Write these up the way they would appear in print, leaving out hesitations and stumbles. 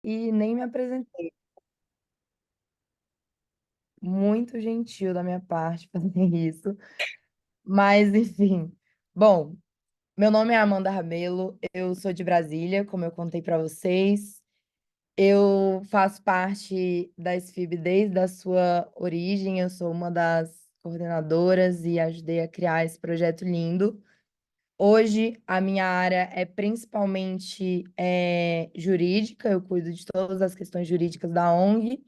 e nem me apresentei. Muito gentil da minha parte fazer isso. Mas, enfim. Bom, meu nome é Amanda Rabelo, eu sou de Brasília, como eu contei para vocês. Eu faço parte da SFIB desde a sua origem, eu sou uma das coordenadoras e ajudei a criar esse projeto lindo. Hoje, a minha área é principalmente jurídica, eu cuido de todas as questões jurídicas da ONG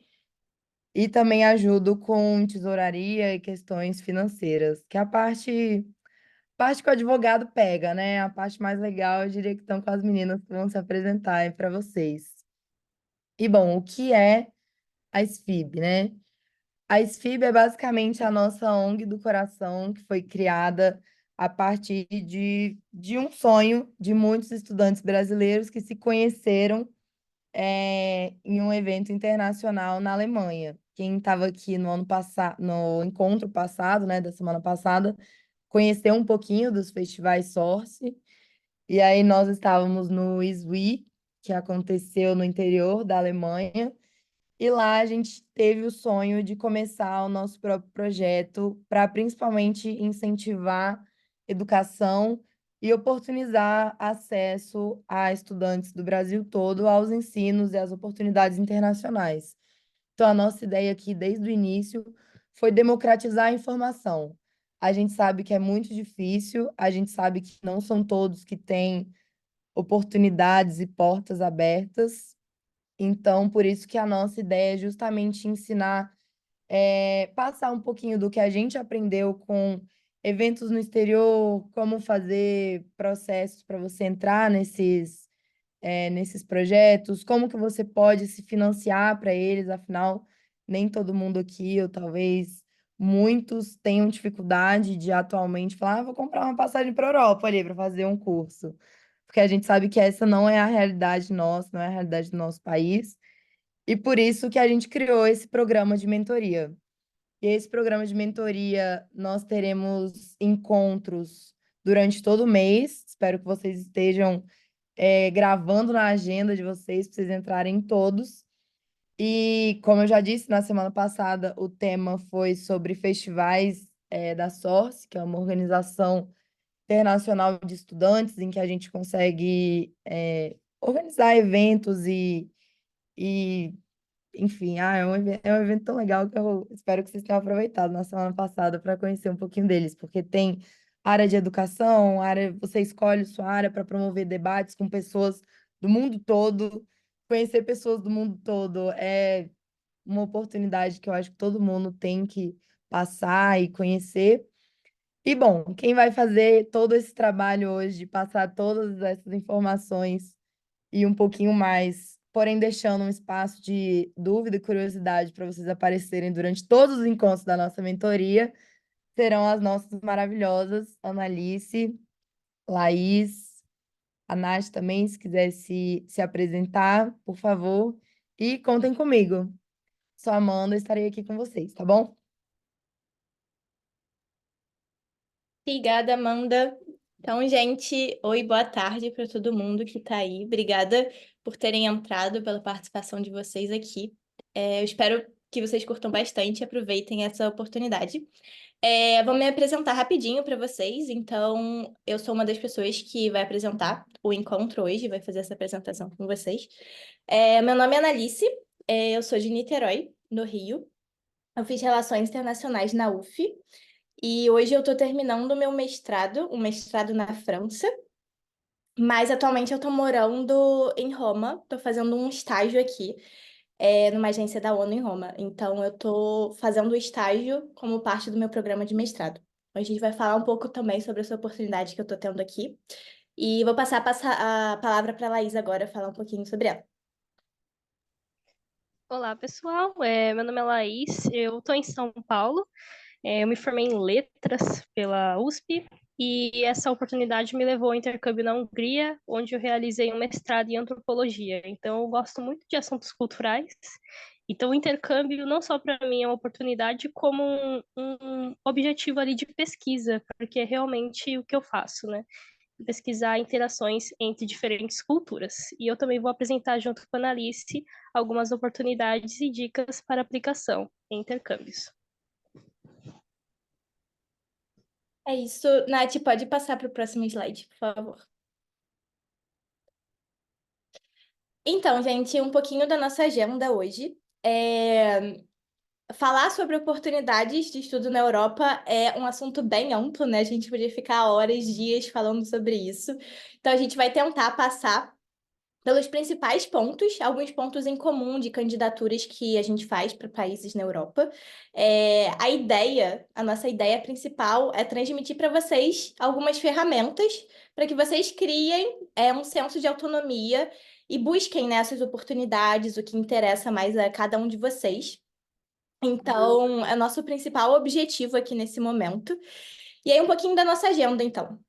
e também ajudo com tesouraria e questões financeiras, que é a parte que o advogado pega, né? A parte mais legal, eu diria que estão com as meninas que vão se apresentar aí para vocês. E bom, o que é a SFIB, né? A SFIB é basicamente a nossa ONG do coração, que foi criada a partir de um sonho de muitos estudantes brasileiros que se conheceram em um evento internacional na Alemanha. Quem estava aqui no ano passado, no encontro passado, né, da semana passada, conheceu um pouquinho dos festivais Source, e aí nós estávamos no ISWI, que aconteceu no interior da Alemanha, e lá a gente teve o sonho de começar o nosso próprio projeto para principalmente incentivar educação e oportunizar acesso a estudantes do Brasil todo aos ensinos e às oportunidades internacionais. Então, a nossa ideia aqui, desde o início, foi democratizar a informação. A gente sabe que é muito difícil, a gente sabe que não são todos que têm oportunidades e portas abertas, então, por isso que a nossa ideia é justamente ensinar, passar um pouquinho do que a gente aprendeu com eventos no exterior, como fazer processos para você entrar nesses projetos, como que você pode se financiar para eles, afinal, nem todo mundo aqui, ou talvez muitos tenham dificuldade de atualmente falar, vou comprar uma passagem para a Europa ali para fazer um curso. Porque a gente sabe que essa não é a realidade nossa, não é a realidade do nosso país. E por isso que a gente criou esse programa de mentoria. E esse programa de mentoria, nós teremos encontros durante todo o mês. Espero que vocês estejam gravando na agenda de vocês, para vocês entrarem em todos. E, como eu já disse na semana passada, o tema foi sobre festivais da Source, que é uma organização internacional de estudantes, em que a gente consegue organizar eventos e enfim, é um evento tão legal que eu espero que vocês tenham aproveitado na semana passada para conhecer um pouquinho deles, porque tem área de educação, área, você escolhe sua área para promover debates com pessoas do mundo todo. Conhecer pessoas do mundo todo é uma oportunidade que eu acho que todo mundo tem que passar e conhecer. E bom, quem vai fazer todo esse trabalho hoje, de passar todas essas informações e um pouquinho mais, porém deixando um espaço de dúvida e curiosidade para vocês aparecerem durante todos os encontros da nossa mentoria, serão as nossas maravilhosas Analice, Laís, a Nath também, se quiser se apresentar, por favor, e contem comigo. Sou a Amanda, estarei aqui com vocês, tá bom? Obrigada, Amanda. Então, gente, oi, boa tarde para todo mundo que está aí. Obrigada por terem entrado, pela participação de vocês aqui. Eu espero que vocês curtam bastante e aproveitem essa oportunidade. Vou me apresentar rapidinho para vocês. Então, eu sou uma das pessoas que vai apresentar o encontro hoje, vai fazer essa apresentação com vocês. Meu nome é Analice, eu sou de Niterói, no Rio. Eu fiz Relações Internacionais na UF. E hoje eu estou terminando o meu mestrado, um mestrado na França, mas atualmente eu estou morando em Roma, estou fazendo um estágio aqui, numa agência da ONU em Roma. Então eu estou fazendo o estágio como parte do meu programa de mestrado. Hoje a gente vai falar um pouco também sobre essa oportunidade que eu estou tendo aqui. E vou passar a palavra para a Laís agora falar um pouquinho sobre ela. Olá, pessoal. Meu nome é Laís, eu estou em São Paulo. Eu me formei em letras pela USP e essa oportunidade me levou ao intercâmbio na Hungria, onde eu realizei um mestrado em antropologia. Então, eu gosto muito de assuntos culturais. Então, o intercâmbio não só para mim é uma oportunidade, como um objetivo ali de pesquisa, porque é realmente o que eu faço, né? pesquisar interações entre diferentes culturas. E eu também vou apresentar, junto com a Analice, algumas oportunidades e dicas para aplicação em intercâmbios. É isso. Nath, pode passar para o próximo slide, por favor. Então, gente, um pouquinho da nossa agenda hoje. Falar sobre oportunidades de estudo na Europa é um assunto bem amplo, né? A gente podia ficar horas, dias falando sobre isso. Então, a gente vai tentar passar pelos principais pontos, alguns pontos em comum de candidaturas que a gente faz para países na Europa. A nossa ideia principal é transmitir para vocês algumas ferramentas para que vocês criem um senso de autonomia e busquem nessas oportunidades o que interessa mais a cada um de vocês. Então, é nosso principal objetivo aqui nesse momento. E aí, um pouquinho da nossa agenda, então.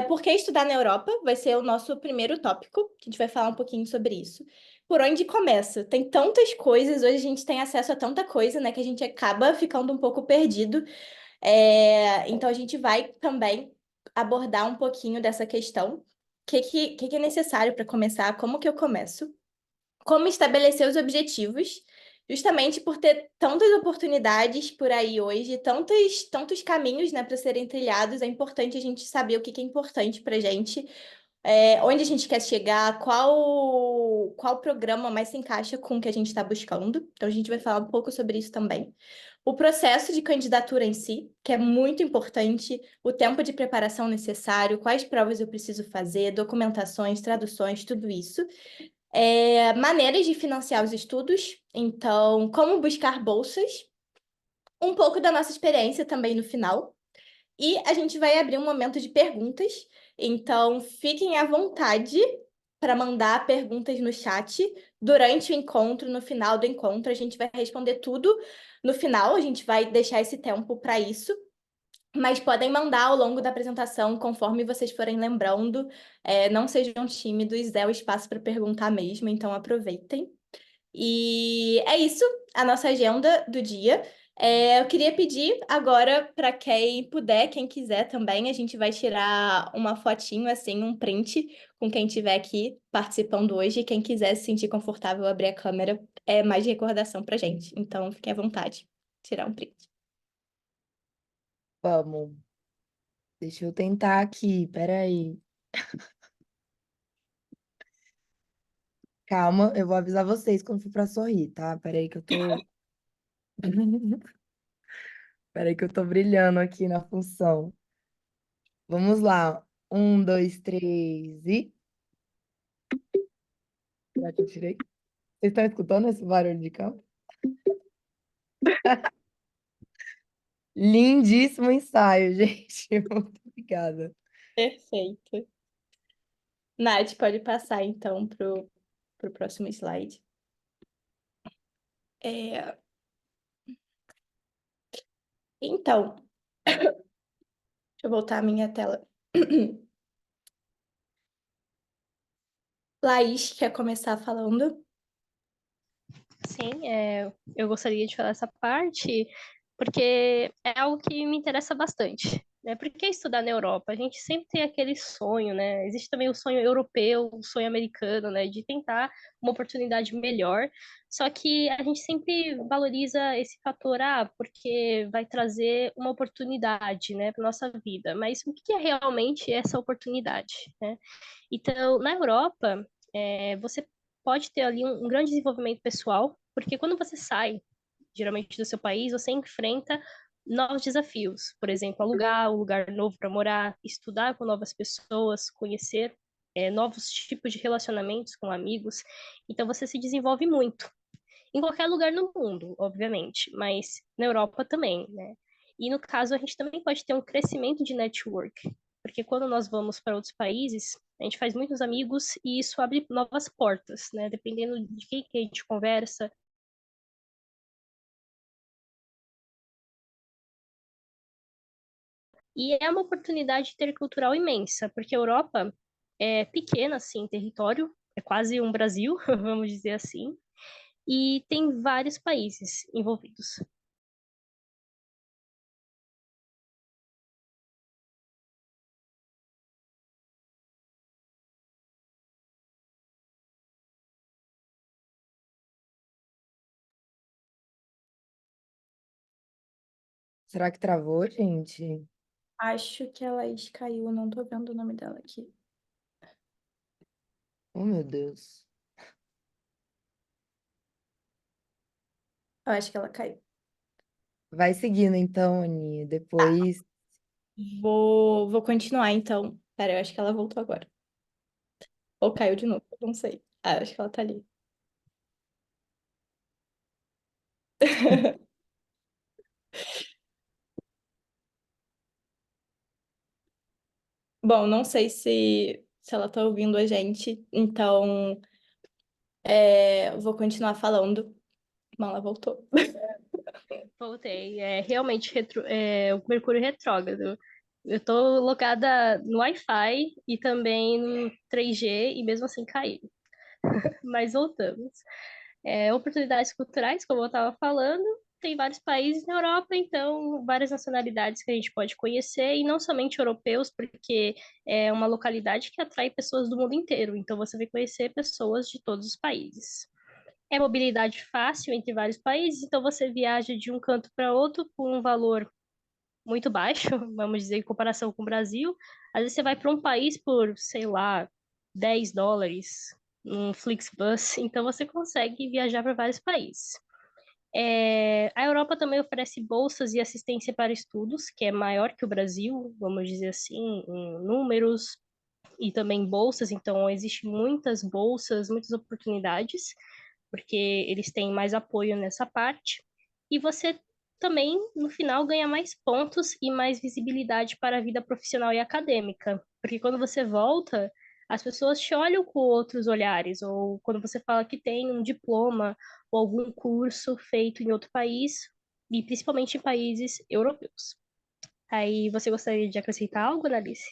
Por que estudar na Europa? Vai ser o nosso primeiro tópico, que a gente vai falar um pouquinho sobre isso. Por onde começa? Tem tantas coisas, hoje a gente tem acesso a tanta coisa, né, que a gente acaba ficando um pouco perdido. Então, a gente vai também abordar um pouquinho dessa questão. O que é necessário para começar? Como que eu começo? Como estabelecer os objetivos, justamente por ter tantas oportunidades por aí hoje, tantos caminhos, né, para serem trilhados, é importante a gente saber o que é importante para a gente, onde a gente quer chegar, qual programa mais se encaixa com o que a gente está buscando. Então, a gente vai falar um pouco sobre isso também. O processo de candidatura em si, que é muito importante, o tempo de preparação necessário, quais provas eu preciso fazer, documentações, traduções, tudo isso. Maneiras de financiar os estudos, então, como buscar bolsas, um pouco da nossa experiência também no final. E a gente vai abrir um momento de perguntas, então fiquem à vontade para mandar perguntas no chat durante o encontro, no final do encontro. A gente vai responder tudo no final, a gente vai deixar esse tempo para isso. Mas podem mandar ao longo da apresentação, conforme vocês forem lembrando. Não sejam tímidos, é o espaço para perguntar mesmo, então aproveitem. E é isso, a nossa agenda do dia. Eu queria pedir agora para quem puder, quem quiser também, a gente vai tirar uma fotinho, assim, um print com quem estiver aqui participando hoje. Quem quiser se sentir confortável abrir a câmera, é mais de recordação para gente. Então, fiquem à vontade, tirar um print. Vamos. Deixa eu tentar aqui, peraí. Calma, eu vou avisar vocês quando for pra sorrir, tá? Peraí que eu tô. Peraí que eu tô brilhando aqui na função. Vamos lá. Um, dois, três e. Será que eu tirei? Vocês estão escutando esse barulho de câmera? Lindíssimo ensaio, gente. Muito obrigada. Perfeito. Nath, pode passar então pro próximo slide. Então, deixa eu voltar a minha tela. Laís, quer começar falando? Sim, eu gostaria de falar essa parte porque é algo que me interessa bastante. Né? Por que estudar na Europa? A gente sempre tem aquele sonho, né? Existe também o sonho europeu, o sonho americano, né? De tentar uma oportunidade melhor. Só que a gente sempre valoriza esse fator, porque vai trazer uma oportunidade, né, para nossa vida. Mas o que é realmente essa oportunidade, né? Então, na Europa, você pode ter ali um grande desenvolvimento pessoal, porque quando você sai, geralmente do seu país, você enfrenta novos desafios. Por exemplo, alugar um lugar novo para morar, estudar com novas pessoas, conhecer novos tipos de relacionamentos com amigos. Então, você se desenvolve muito. Em qualquer lugar no mundo, obviamente, mas na Europa também, né? E no caso, a gente também pode ter um crescimento de network, porque quando nós vamos para outros países, a gente faz muitos amigos e isso abre novas portas, né? Dependendo de quem que a gente conversa. E é uma oportunidade intercultural imensa, porque a Europa é pequena, assim, em território, é quase um Brasil, vamos dizer assim, e tem vários países envolvidos. Será que travou, gente? Acho que ela caiu, não tô vendo o nome dela aqui. Oh, meu Deus. Eu acho que ela caiu. Vai seguindo então, Aninha. Tá, Depois. vou continuar então. Pera, eu acho que ela voltou agora. Ou caiu de novo, não sei. Ah, eu acho que ela tá ali. Bom, não sei se ela tá ouvindo a gente, então vou continuar falando. Bom, ela voltou. Voltei. É realmente o Mercúrio retrógrado. Eu tô logada no Wi-Fi e também no 3G e mesmo assim caiu. Mas voltamos. Oportunidades culturais, como eu estava falando, tem vários países na Europa, então várias nacionalidades que a gente pode conhecer, e não somente europeus, porque é uma localidade que atrai pessoas do mundo inteiro, então você vai conhecer pessoas de todos os países. É mobilidade fácil entre vários países, então você viaja de um canto para outro por um valor muito baixo, vamos dizer, em comparação com o Brasil. Às vezes você vai para um país por, sei lá, US$ 10, um Flixbus, então você consegue viajar para vários países. A Europa também oferece bolsas e assistência para estudos, que é maior que o Brasil, vamos dizer assim, em números, e também bolsas, então existem muitas bolsas, muitas oportunidades, porque eles têm mais apoio nessa parte. E você também, no final, ganha mais pontos e mais visibilidade para a vida profissional e acadêmica. Porque quando você volta, as pessoas te olham com outros olhares, ou quando você fala que tem um diploma ou algum curso feito em outro país, e principalmente em países europeus. Aí você gostaria de acrescentar algo, Alice?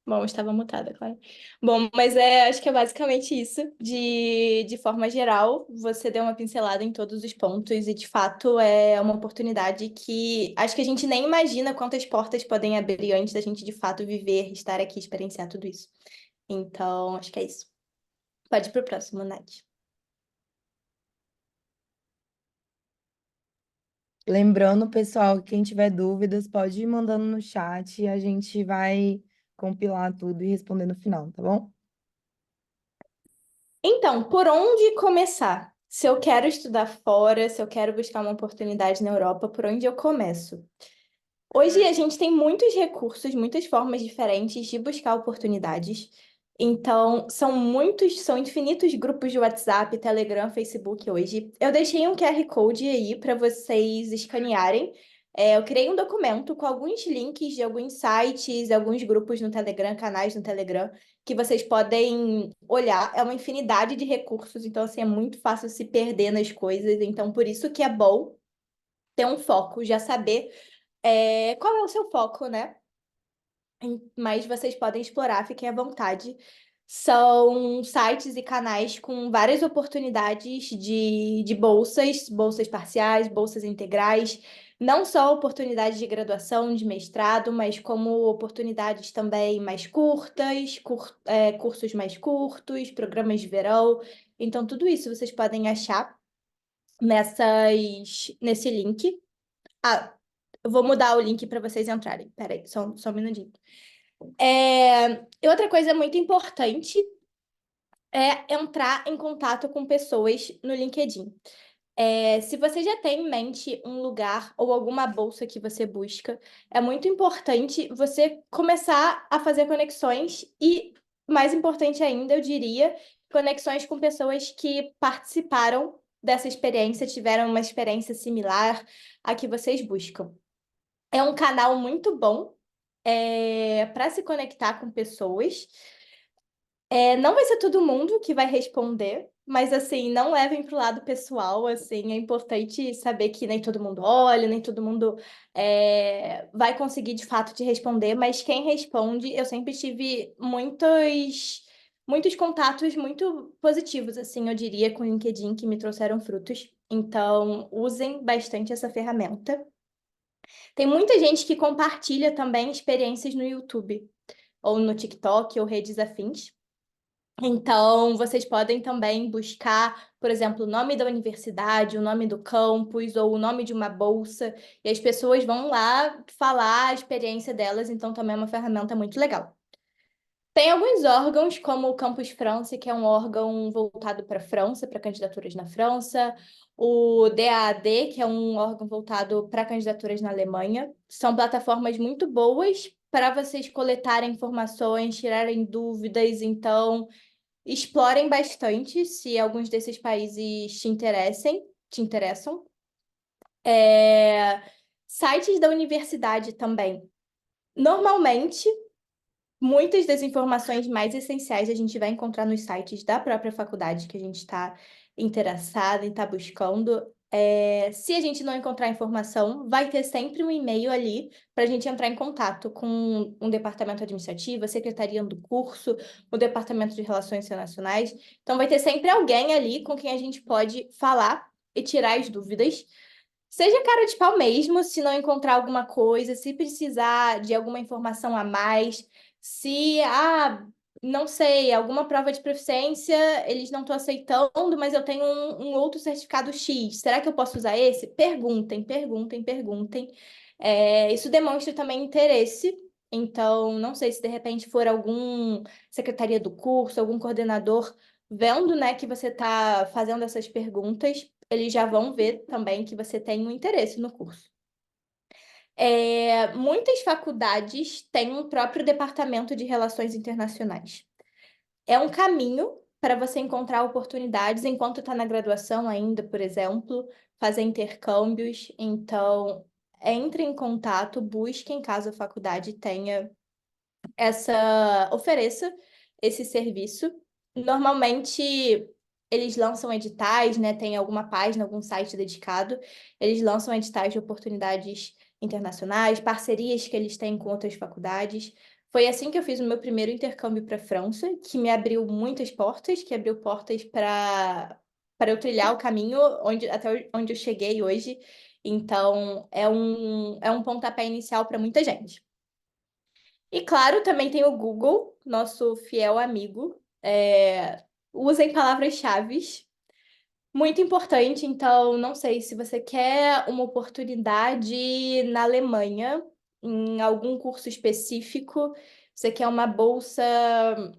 Bom, estava mutada, claro. Bom, mas acho que é basicamente isso. De forma geral, você deu uma pincelada em todos os pontos e, de fato, é uma oportunidade que acho que a gente nem imagina quantas portas podem abrir antes da gente, de fato, viver, estar aqui, experienciar tudo isso. Então, acho que é isso. Pode ir pro próximo, Nath. Lembrando, pessoal, que quem tiver dúvidas pode ir mandando no chat e a gente vai compilar tudo e responder no final, tá bom? Então, por onde começar? Se eu quero estudar fora, se eu quero buscar uma oportunidade na Europa, por onde eu começo? Hoje a gente tem muitos recursos, muitas formas diferentes de buscar oportunidades. Então, são infinitos grupos de WhatsApp, Telegram, Facebook hoje. Eu deixei um QR Code aí para vocês escanearem. Eu criei um documento com alguns links de alguns sites, alguns grupos no Telegram, canais no Telegram, que vocês podem olhar. É uma infinidade de recursos, então assim, é muito fácil se perder nas coisas. Então, por isso que é bom ter um foco, já saber qual é o seu foco, né? Mas vocês podem explorar, fiquem à vontade. São sites e canais com várias oportunidades de bolsas, bolsas parciais, bolsas integrais, não só oportunidades de graduação, de mestrado, mas como oportunidades também mais curtas, cursos mais curtos, programas de verão. Então, tudo isso vocês podem achar nesse link. Ah, eu vou mudar o link para vocês entrarem. Peraí, só um minutinho. E outra coisa muito importante é entrar em contato com pessoas no LinkedIn. Se você já tem em mente um lugar ou alguma bolsa que você busca, é muito importante você começar a fazer conexões e, mais importante ainda, eu diria, conexões com pessoas que participaram dessa experiência, tiveram uma experiência similar à que vocês buscam. É um canal muito bom para se conectar com pessoas. Não vai ser todo mundo que vai responder, mas assim, não levem para o lado pessoal, assim, é importante saber que nem todo mundo olha, nem todo mundo vai conseguir de fato te responder, mas quem responde, eu sempre tive muitos contatos muito positivos, assim, eu diria, com o LinkedIn que me trouxeram frutos. Então, usem bastante essa ferramenta. Tem muita gente que compartilha também experiências no YouTube, ou no TikTok, ou redes afins. Então, vocês podem também buscar, por exemplo, o nome da universidade, o nome do campus ou o nome de uma bolsa, e as pessoas vão lá falar a experiência delas, então também é uma ferramenta muito legal. Tem alguns órgãos, como o Campus France, que é um órgão voltado para a França, para candidaturas na França, o DAAD, que é um órgão voltado para candidaturas na Alemanha. São plataformas muito boas para vocês coletarem informações, tirarem dúvidas, então explorem bastante se alguns desses países te interessam. Sites da universidade também. Normalmente, muitas das informações mais essenciais a gente vai encontrar nos sites da própria faculdade que a gente está interessado e está buscando. Se a gente não encontrar informação, vai ter sempre um e-mail ali para a gente entrar em contato com um departamento administrativo, a secretaria do curso, o departamento de relações internacionais. Então, vai ter sempre alguém ali com quem a gente pode falar e tirar as dúvidas. Seja cara de pau mesmo, se não encontrar alguma coisa, se precisar de alguma informação a mais, se, não sei, alguma prova de proficiência, eles não estão aceitando, mas eu tenho um outro certificado X, será que eu posso usar esse? Perguntem, perguntem, perguntem. Isso demonstra também interesse. Então, não sei se de repente for algum secretaria do curso, algum coordenador vendo, né, que você está fazendo essas perguntas, eles já vão ver também que você tem um interesse no curso. Muitas faculdades têm um próprio departamento de relações internacionais. É um caminho para você encontrar oportunidades enquanto está na graduação ainda, por exemplo, fazer intercâmbios. Então, entre em contato, busquem caso a faculdade tenha ofereça esse serviço. Normalmente eles lançam editais, né? Tem alguma página, algum site dedicado. Eles lançam editais de oportunidades internacionais, parcerias que eles têm com outras faculdades. Foi assim que eu fiz o meu primeiro intercâmbio para a França, que me abriu muitas portas, que abriu portas para eu trilhar o caminho até onde eu cheguei hoje. Então, é um pontapé inicial para muita gente. E claro, também tem o Google, nosso fiel amigo. Usem palavras-chave. Muito importante, então, não sei se você quer uma oportunidade na Alemanha, em algum curso específico, você quer uma bolsa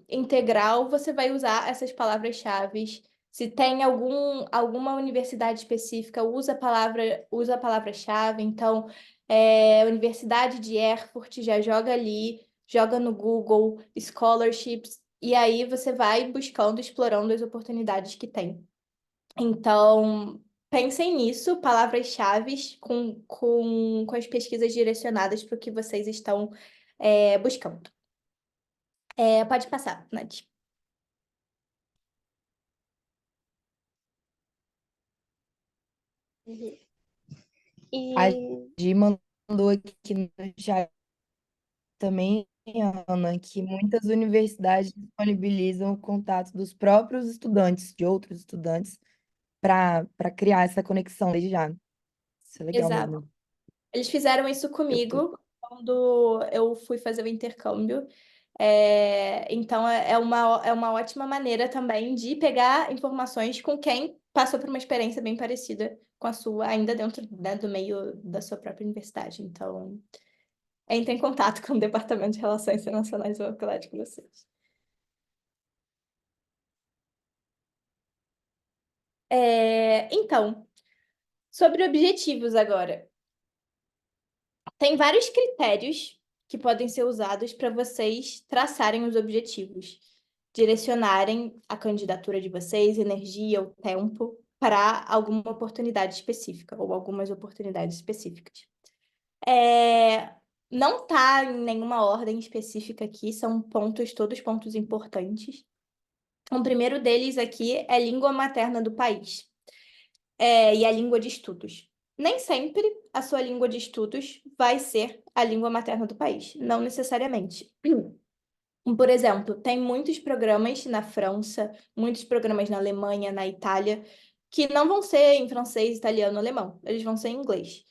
integral, você vai usar essas palavras-chave. Se tem alguma universidade específica, usa a palavra-chave. Então, Universidade de Erfurt, já joga ali, joga no Google, scholarships, e aí você vai buscando, explorando as oportunidades que tem. Então, pensem nisso, palavras-chave com as pesquisas direcionadas para o que vocês estão buscando. Pode passar, Nath. A E Gi mandou aqui no chat também, Ana, que muitas universidades disponibilizam o contato dos próprios estudantes, de outros estudantes, para criar essa conexão desde já. Isso é legal Exato. mesmo. Eles fizeram isso Eu tô- comigo quando eu fui fazer o intercâmbio. Então, é uma ótima maneira também de pegar informações com quem passou por uma experiência bem parecida com a sua, ainda dentro, né, do meio da sua própria universidade. Então, entre em contato com o Departamento de Relações Internacionais da faculdade de vocês. Então, sobre objetivos agora. Tem vários critérios que podem ser usados para vocês traçarem os objetivos, direcionarem a candidatura de vocês, energia, o tempo, para alguma oportunidade específica ou algumas oportunidades específicas. Não está em nenhuma ordem específica aqui, são todos pontos importantes. O primeiro deles aqui é língua materna do país, e a língua de estudos. Nem sempre a sua língua de estudos vai ser a língua materna do país, não necessariamente. Por exemplo, tem muitos programas na França, muitos programas na Alemanha, na Itália, que não vão ser em francês, italiano, alemão, eles vão ser em inglês.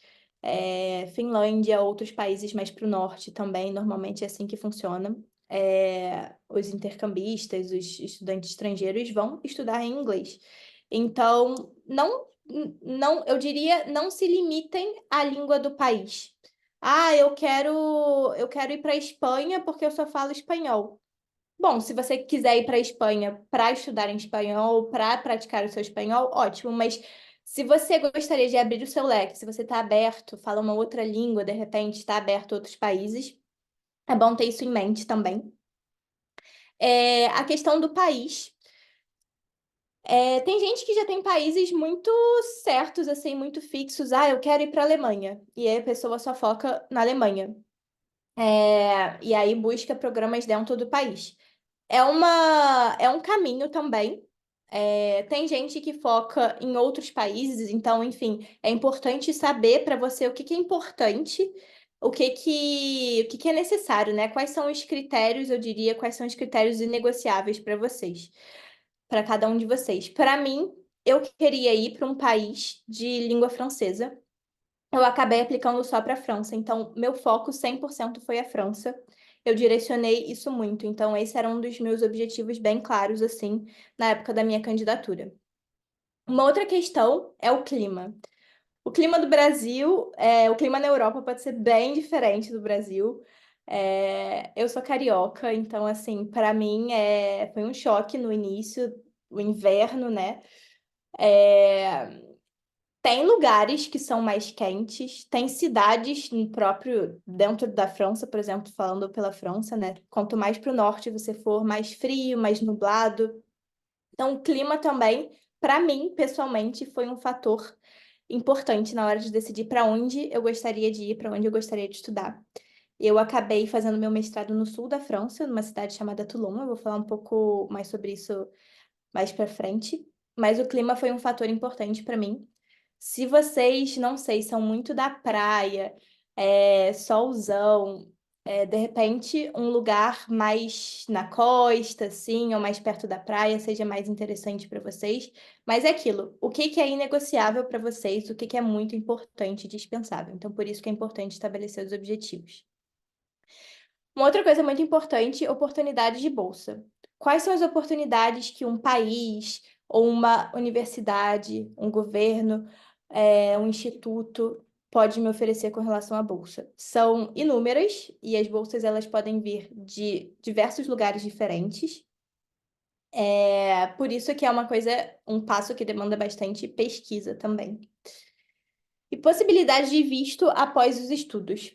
Finlândia, outros países mais para o norte também, normalmente é assim que funciona. os intercambistas, os estudantes estrangeiros vão estudar em inglês. Então, não, eu diria, não se limitem à língua do país. Ah, eu quero ir para a Espanha porque eu só falo espanhol. Bom, se você quiser ir para a Espanha para estudar em espanhol, para praticar o seu espanhol, ótimo, mas se você gostaria de abrir o seu leque, se você está aberto, fala uma outra língua, de repente está aberto a outros países, é bom ter isso em mente também. A questão do país. Tem gente que já tem países muito certos, assim, muito fixos. Ah, eu quero ir para a Alemanha. E aí a pessoa só foca na Alemanha. E aí busca programas dentro do país. É um caminho também. Tem gente que foca em outros países, então, enfim, é importante saber para você o que que é importante, o que que é necessário, né? Quais são os critérios, eu diria, quais são os critérios inegociáveis para vocês, para cada um de vocês. Para mim, eu queria ir para um país de língua francesa. Eu acabei aplicando só para a França, então meu foco 100% foi a França. Eu direcionei isso muito, então esse era um dos meus objetivos bem claros, assim, na época da minha candidatura. Uma outra questão é o clima. O clima do Brasil, o clima na Europa pode ser bem diferente do Brasil. Eu sou carioca, então, assim, para mim foi um choque no início, o inverno, né? É, Tem lugares que são mais quentes, tem cidades no próprio dentro da França, por exemplo, falando pela França, né? Quanto mais para o norte você for, mais frio, mais nublado. Então, o clima também, para mim, pessoalmente, foi um fator importante na hora de decidir para onde eu gostaria de ir, para onde eu gostaria de estudar. Eu acabei fazendo meu mestrado no sul da França, numa cidade chamada Toulon. Eu vou falar um pouco mais sobre isso mais para frente, mas o clima foi um fator importante para mim. Se vocês, não sei, são muito da praia, solzão, de repente um lugar mais na costa, assim, ou mais perto da praia, seja mais interessante para vocês. Mas é aquilo, o que que é inegociável para vocês, o que que é muito importante e dispensável. Então, por isso que é importante estabelecer os objetivos. Uma outra coisa muito importante, oportunidades de bolsa. Quais são as oportunidades que um país ou uma universidade, um governo, um instituto pode me oferecer com relação à bolsa? São inúmeras e as bolsas elas podem vir de diversos lugares diferentes. Por isso que é uma coisa, um passo que demanda bastante pesquisa também. E possibilidade de visto após os estudos.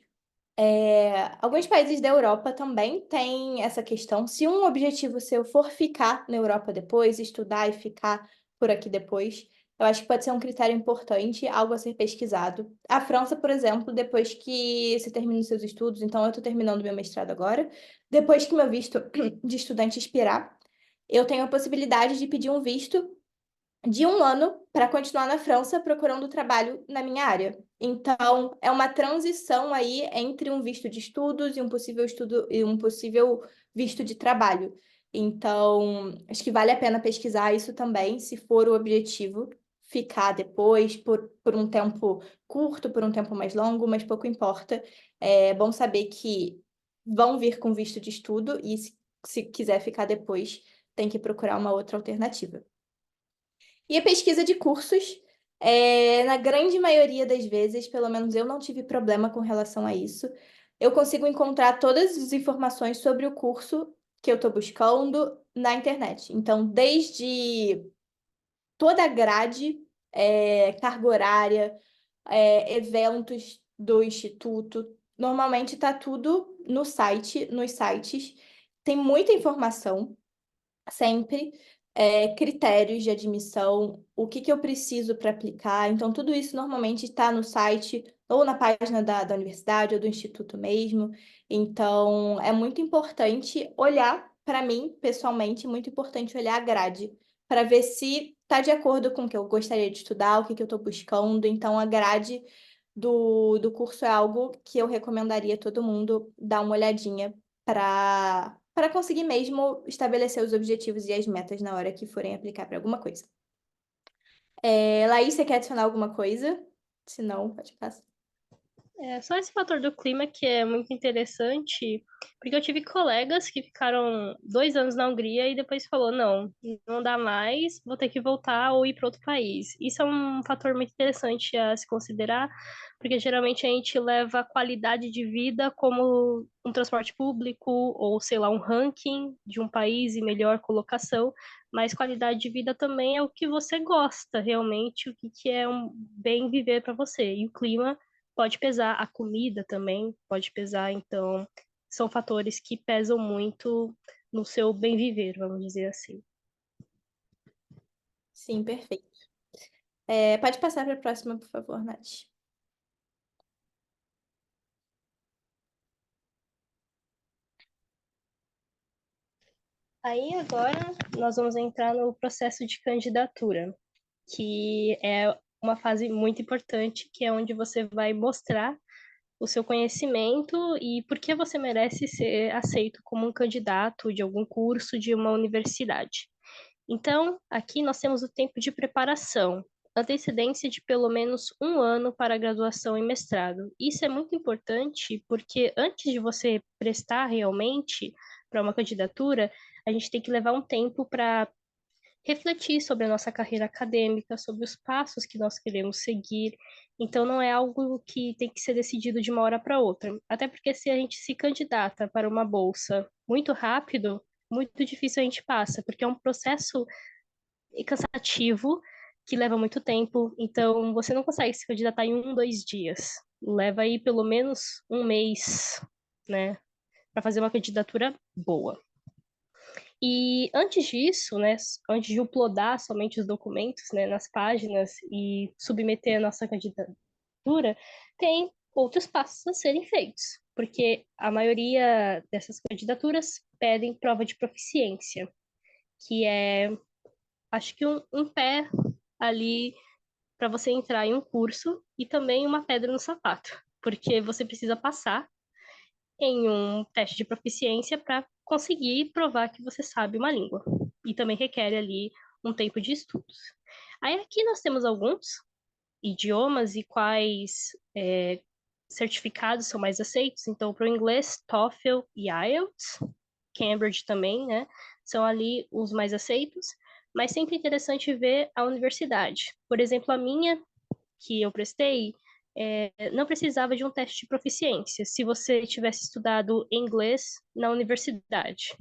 Alguns países da Europa também têm essa questão. Se um objetivo seu for ficar na Europa depois, estudar e ficar por aqui depois, eu acho que pode ser um critério importante, algo a ser pesquisado. A França, por exemplo, depois que você termina os seus estudos, então eu estou terminando meu mestrado agora, depois que meu visto de estudante expirar, eu tenho a possibilidade de pedir um visto de um ano para continuar na França procurando trabalho na minha área. Então, é uma transição aí entre um visto de estudos e um possível estudo e um possível visto de trabalho. Então, acho que vale a pena pesquisar isso também, se for o objetivo, ficar depois por um tempo curto, por um tempo mais longo, mas pouco importa. É bom saber que vão vir com visto de estudo e se quiser ficar depois, tem que procurar uma outra alternativa. E a pesquisa de cursos, na grande maioria das vezes, pelo menos eu não tive problema com relação a isso. Eu consigo encontrar todas as informações sobre o curso que eu estou buscando na internet. Então, desde toda a grade, carga horária, eventos do instituto, normalmente está tudo no site, nos sites. Tem muita informação sempre, critérios de admissão, o que que eu preciso para aplicar. Então, tudo isso normalmente está no site ou na página da universidade ou do instituto mesmo. Então, é muito importante olhar, para mim, pessoalmente, muito importante olhar a grade para ver se está de acordo com o que eu gostaria de estudar, o que que eu estou buscando. Então, a grade do curso é algo que eu recomendaria todo mundo dar uma olhadinha para conseguir mesmo estabelecer os objetivos e as metas na hora que forem aplicar para alguma coisa. Laís, você quer adicionar alguma coisa? Se não, pode passar. Só esse fator do clima que é muito interessante, porque eu tive colegas que ficaram 2 anos na Hungria e depois falou, não dá mais, vou ter que voltar ou ir para outro país. Isso é um fator muito interessante a se considerar, porque geralmente a gente leva a qualidade de vida como um transporte público ou, sei lá, um ranking de um país e melhor colocação, mas qualidade de vida também é o que você gosta realmente, o que é um bem viver para você. E o clima pode pesar, a comida também pode pesar, então são fatores que pesam muito no seu bem viver, vamos dizer assim. Sim, perfeito. Pode passar para a próxima, por favor, Nath. Aí agora nós vamos entrar no processo de candidatura, que é uma fase muito importante, que é onde você vai mostrar o seu conhecimento e por que você merece ser aceito como um candidato de algum curso de uma universidade. Então, aqui nós temos o tempo de preparação, antecedência de pelo menos 1 ano para a graduação e mestrado. Isso é muito importante porque antes de você prestar realmente para uma candidatura, a gente tem que levar um tempo para refletir sobre a nossa carreira acadêmica, sobre os passos que nós queremos seguir. Então, não é algo que tem que ser decidido de uma hora para outra. Até porque se a gente se candidata para uma bolsa muito rápido, muito difícil a gente passa, porque é um processo cansativo que leva muito tempo. Então, você não consegue se candidatar em 2 dias. Leva aí pelo menos 1 mês, né, para fazer uma candidatura boa. E antes disso, né, antes de uploadar somente os documentos, né, nas páginas e submeter a nossa candidatura, tem outros passos a serem feitos, porque a maioria dessas candidaturas pedem prova de proficiência, que é, acho que um pé ali para você entrar em um curso e também uma pedra no sapato, porque você precisa passar em um teste de proficiência para conseguir provar que você sabe uma língua. E também requer ali um tempo de estudos. Aí aqui nós temos alguns idiomas e quais certificados são mais aceitos. Então, para o inglês, TOEFL e IELTS, Cambridge também, né? São ali os mais aceitos. Mas sempre interessante ver a universidade. Por exemplo, a minha, que eu prestei, não precisava de um teste de proficiência se você tivesse estudado inglês na universidade.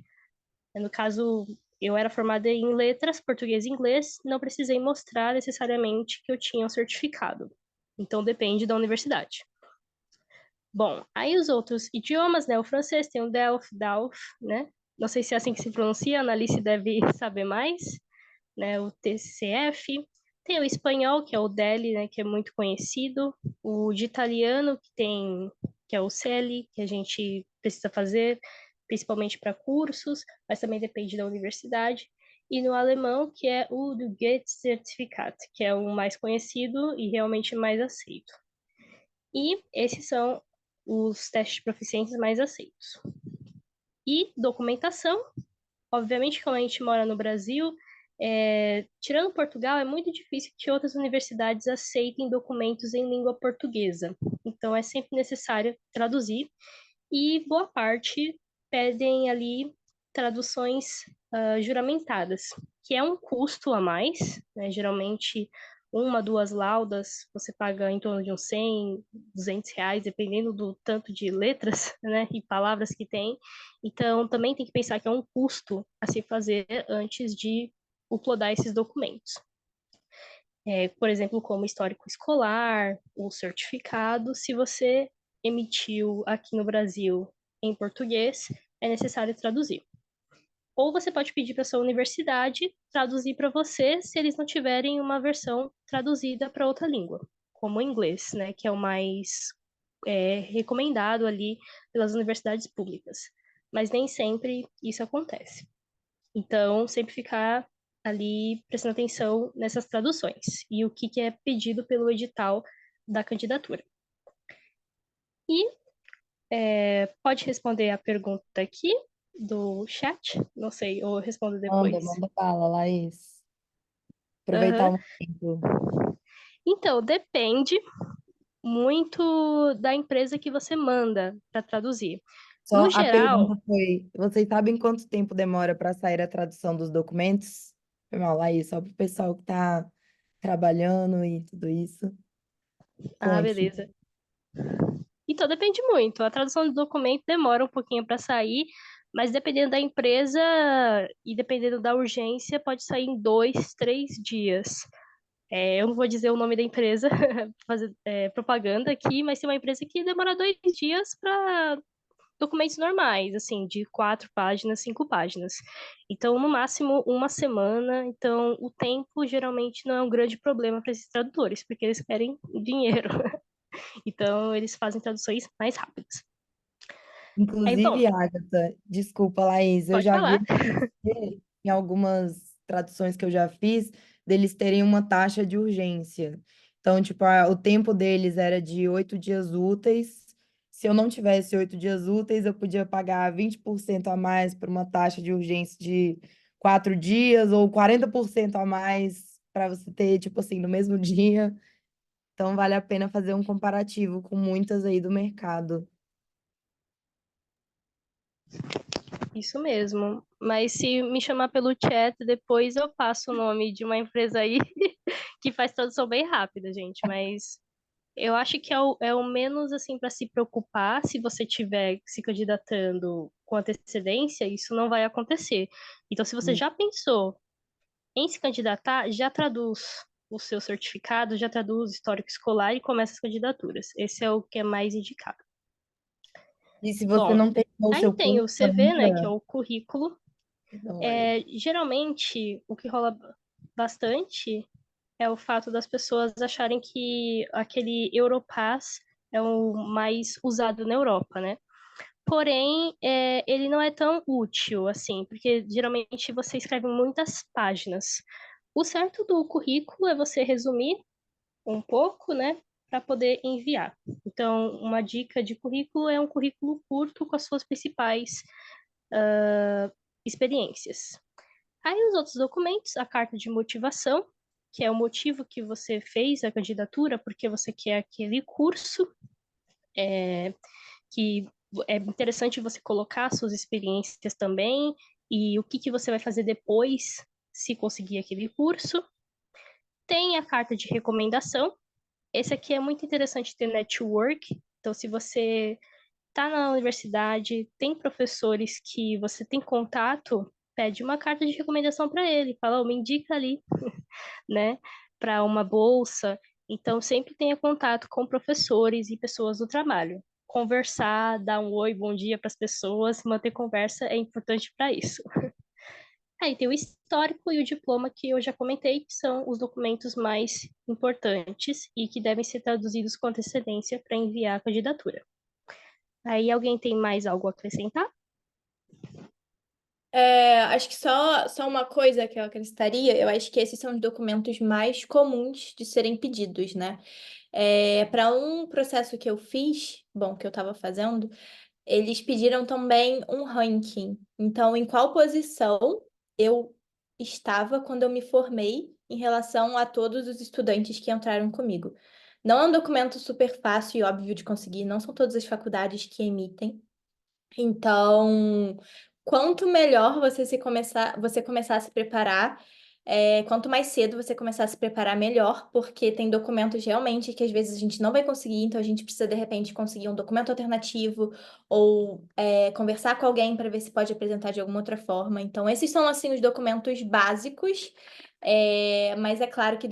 No caso, eu era formada em letras, português e inglês, não precisei mostrar necessariamente que eu tinha um certificado. Então depende da universidade. Bom, aí os outros idiomas, né? O francês tem o DELF, né? Não sei se é assim que se pronuncia, a Analice deve saber mais, né? O TCF. Tem o espanhol, que é o DELI, né? Que é muito conhecido. O de italiano, que é o CELI, que a gente precisa fazer, principalmente para cursos, mas também depende da universidade. E no alemão, que é o do Goethe-Zertifikat, que é o mais conhecido e realmente mais aceito. E esses são os testes de proficiência mais aceitos. E documentação, obviamente, como a gente mora no Brasil, tirando Portugal, é muito difícil que outras universidades aceitem documentos em língua portuguesa. Então, é sempre necessário traduzir. E boa parte pedem ali traduções juramentadas, que é um custo a mais, né? Geralmente, 1, 2 laudas, você paga em torno de uns 100, R$ 200, dependendo do tanto de letras, né, e palavras que tem. Então, também tem que pensar que é um custo a se fazer antes de uploadar esses documentos. Por exemplo, como histórico escolar, o certificado, se você emitiu aqui no Brasil em português, é necessário traduzir. Ou você pode pedir para sua universidade traduzir para você se eles não tiverem uma versão traduzida para outra língua, como o inglês, né, que é o mais recomendado ali pelas universidades públicas. Mas nem sempre isso acontece. Então, sempre ficar ali prestando atenção nessas traduções e o que é pedido pelo edital da candidatura. E pode responder a pergunta aqui do chat, não sei, ou eu respondo Manda, depois. manda bala, Laís. Aproveitar Uhum. o momento. Então, depende. muito da empresa que você manda para traduzir. Só No a geral, pergunta foi: vocês sabem quanto tempo demora para sair a tradução dos documentos? Foi mal, aí, só para o pessoal que está trabalhando e tudo isso. Conte. beleza. Então depende muito. A tradução do documento demora um pouquinho para sair, mas dependendo da empresa e dependendo da urgência, pode sair em 2, 3 dias. Eu não vou dizer o nome da empresa, fazer propaganda aqui, mas tem uma empresa que demora 2 dias para documentos normais, assim, de 4 páginas, 5 páginas. Então, no máximo, uma semana. Então, o tempo geralmente não é um grande problema para esses tradutores, porque eles querem dinheiro. Então, eles fazem traduções mais rápidas. Aí, bom, Inclusive, Agatha, desculpa, Laís, eu pode já vi falar. acontecer em algumas traduções que eu já fiz, deles terem uma taxa de urgência. Então, tipo, o tempo deles era de 8 dias úteis. Se eu não tivesse 8 dias úteis, eu podia pagar 20% a mais por uma taxa de urgência de 4 dias, ou 40% a mais para você ter, tipo assim, no mesmo dia. Então, vale a pena fazer um comparativo com muitas aí do mercado. Isso mesmo. Mas se me chamar pelo chat, depois eu passo o nome de uma empresa aí que faz tradução bem rápida, gente. Mas eu acho que é o menos assim para se preocupar. Se você estiver se candidatando com antecedência, isso não vai acontecer. Então, se você já pensou em se candidatar, já traduz o seu certificado, já traduz o histórico escolar e começa as candidaturas. Esse é o que é mais indicado. E se você Bom, não terminou o aí seu tem o curso CV, né, que é ainda, o currículo. perdão, Laís. Geralmente, o que rola bastante é o fato das pessoas acharem que aquele Europass é o mais usado na Europa, né? Porém, ele não é tão útil assim, porque geralmente você escreve muitas páginas. O certo do currículo é você resumir um pouco, né, para poder enviar. Então, uma dica de currículo é um currículo curto com as suas principais experiências. Aí, os outros documentos, a carta de motivação, que é o motivo que você fez a candidatura, porque você quer aquele curso, que é interessante você colocar suas experiências também e o que que você vai fazer depois se conseguir aquele curso. Tem a carta de recomendação. Esse aqui é muito interessante ter network. Então, se você está na universidade, tem professores que você tem contato, pede uma carta de recomendação para ele. Fala, me indica ali, né, para uma bolsa. Então, sempre tenha contato com professores e pessoas do trabalho. Conversar, dar um oi, bom dia para as pessoas, manter conversa é importante para isso. Aí tem o histórico e o diploma que eu já comentei, que são os documentos mais importantes e que devem ser traduzidos com antecedência para enviar a candidatura. Aí alguém tem mais algo a acrescentar? Acho que só uma coisa que eu acrescentaria, eu acho que esses são os documentos mais comuns de serem pedidos, né? Para um processo que eu fiz, bom, que eu estava fazendo, eles pediram também um ranking. Então, em qual posição eu estava quando eu me formei em relação a todos os estudantes que entraram comigo. Não é um documento super fácil e óbvio de conseguir, não são todas as faculdades que emitem. Então, quanto melhor você começar a se preparar, quanto mais cedo você começar a se preparar, melhor, porque tem documentos realmente que às vezes a gente não vai conseguir, então a gente precisa de repente conseguir um documento alternativo ou conversar com alguém para ver se pode apresentar de alguma outra forma. Então, esses são assim os documentos básicos. Mas é claro que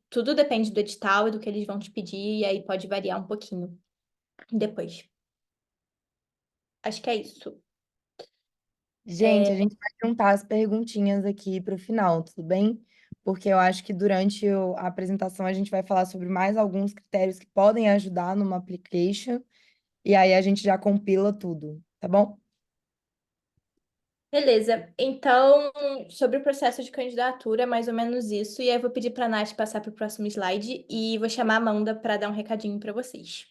tudo depende do edital e do que eles vão te pedir, e aí pode variar um pouquinho depois. Acho que é isso. Gente, a gente vai juntar as perguntinhas aqui para o final, tudo bem? Porque eu acho que durante a apresentação a gente vai falar sobre mais alguns critérios que podem ajudar numa application, e aí a gente já compila tudo, tá bom? Beleza. Então, sobre o processo de candidatura, é mais ou menos isso. E aí eu vou pedir para a Nath passar para o próximo slide e vou chamar a Amanda para dar um recadinho para vocês.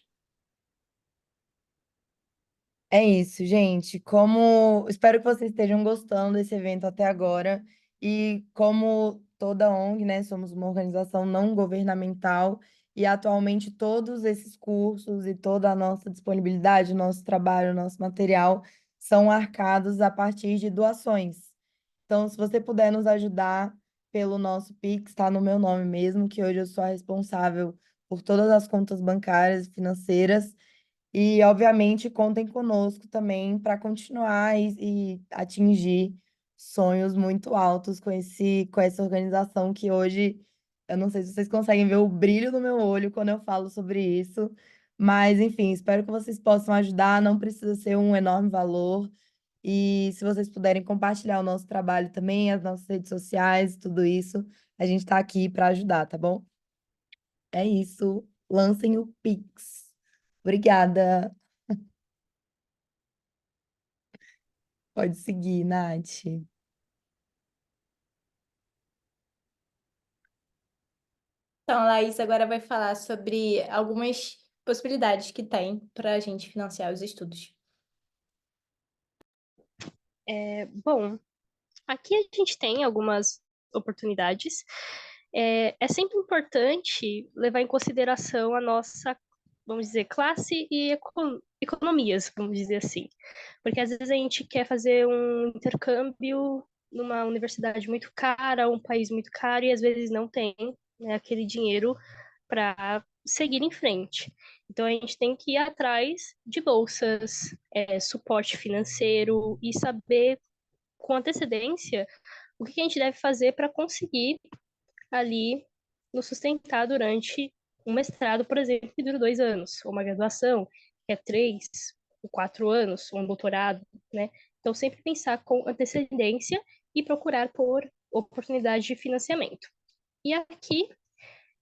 É isso, gente. Como espero que vocês estejam gostando desse evento até agora. E como toda ONG, né, somos uma organização não governamental E atualmente todos esses cursos e toda a nossa disponibilidade, nosso trabalho, nosso material são arcados a partir de doações. Então, se você puder nos ajudar pelo nosso Pix, está no meu nome mesmo, que hoje eu sou a responsável por todas as contas bancárias e financeiras. E, obviamente, contem conosco também para continuar e atingir sonhos muito altos com essa organização que hoje, eu não sei se vocês conseguem ver o brilho no meu olho quando eu falo sobre isso, mas, enfim, espero que vocês possam ajudar, não precisa ser um enorme valor. E se vocês puderem compartilhar o nosso trabalho também, as nossas redes sociais, tudo isso, a gente está aqui para ajudar, tá bom? É isso. Lancem o Pix. Obrigada. Pode seguir, Nath. Então, a Laís agora vai falar sobre algumas possibilidades que tem para a gente financiar os estudos. Bom, aqui a gente tem algumas oportunidades. É sempre importante levar em consideração a nossa, vamos dizer, classe e economias, vamos dizer assim. Porque às vezes a gente quer fazer um intercâmbio numa universidade muito cara, um país muito caro, e às vezes não tem, né, aquele dinheiro para seguir em frente. Então a gente tem que ir atrás de bolsas, suporte financeiro e saber com antecedência o que a gente deve fazer para conseguir ali nos sustentar durante um mestrado, por exemplo, que dura 2 anos, ou uma graduação, que é 3 ou 4 anos, ou um doutorado, né? Então, sempre pensar com antecedência e procurar por oportunidade de financiamento. E aqui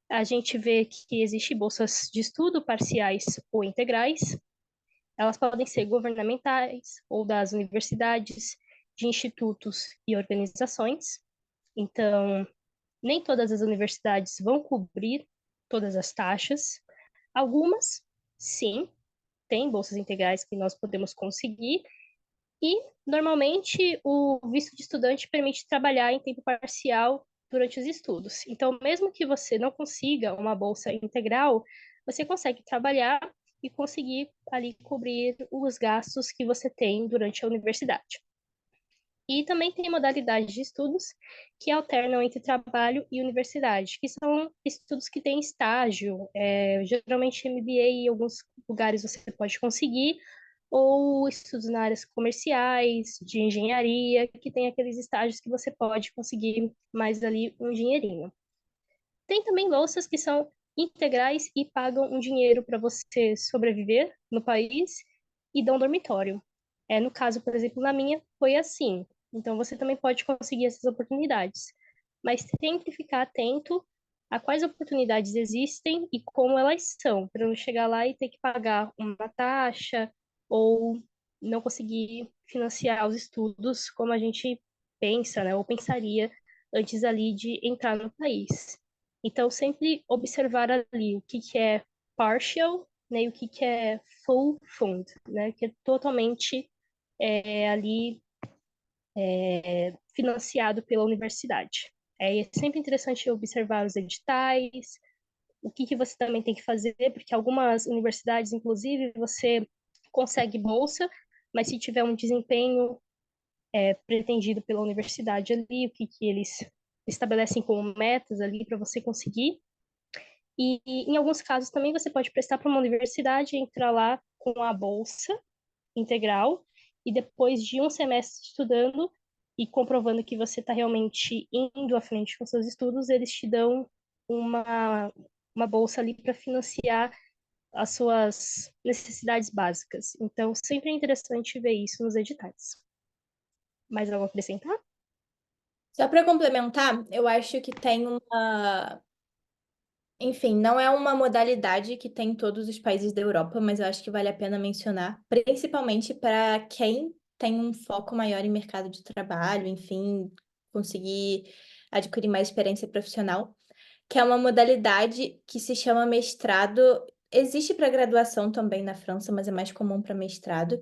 a gente vê que existe bolsas de estudo parciais ou integrais. Elas podem ser governamentais ou das universidades, de institutos e organizações. Então, nem todas as universidades vão cobrir todas as taxas. Algumas, sim, têm bolsas integrais que nós podemos conseguir. E, normalmente, o visto de estudante permite trabalhar em tempo parcial durante os estudos. Então, mesmo que você não consiga uma bolsa integral, você consegue trabalhar e conseguir ali cobrir os gastos que você tem durante a universidade. E também tem modalidades de estudos que alternam entre trabalho e universidade, que são estudos que têm estágio. Geralmente MBA em alguns lugares você pode conseguir, ou estudos na áreas comerciais, de engenharia, que tem aqueles estágios que você pode conseguir mais ali um dinheirinho. Tem também bolsas que são integrais e pagam um dinheiro para você sobreviver no país e dão dormitório. No caso, por exemplo, na minha, foi assim. Então, você também pode conseguir essas oportunidades. Mas sempre ficar atento a quais oportunidades existem e como elas são, para não chegar lá e ter que pagar uma taxa ou não conseguir financiar os estudos como a gente pensa, né, ou pensaria antes ali de entrar no país. Então, sempre observar ali o que é partial, né, e o que é full fund, né, que é totalmente ali financiado pela universidade. É sempre interessante observar os editais, o que você também tem que fazer, porque algumas universidades, inclusive, você consegue bolsa, mas se tiver um desempenho pretendido pela universidade ali, o que eles estabelecem como metas ali para você conseguir. E em alguns casos também você pode prestar para uma universidade, entrar lá com a bolsa integral e depois de um semestre estudando e comprovando que você está realmente indo à frente com seus estudos, eles te dão uma bolsa ali para financiar as suas necessidades básicas. Então, sempre é interessante ver isso nos editais. Mais algo a acrescentar? Só para complementar, eu acho que tem uma. Enfim, não é uma modalidade que tem em todos os países da Europa, mas eu acho que vale a pena mencionar, principalmente para quem tem um foco maior em mercado de trabalho, enfim, conseguir adquirir mais experiência profissional, que é uma modalidade que se chama mestrado. Existe para graduação também na França, mas é mais comum para mestrado.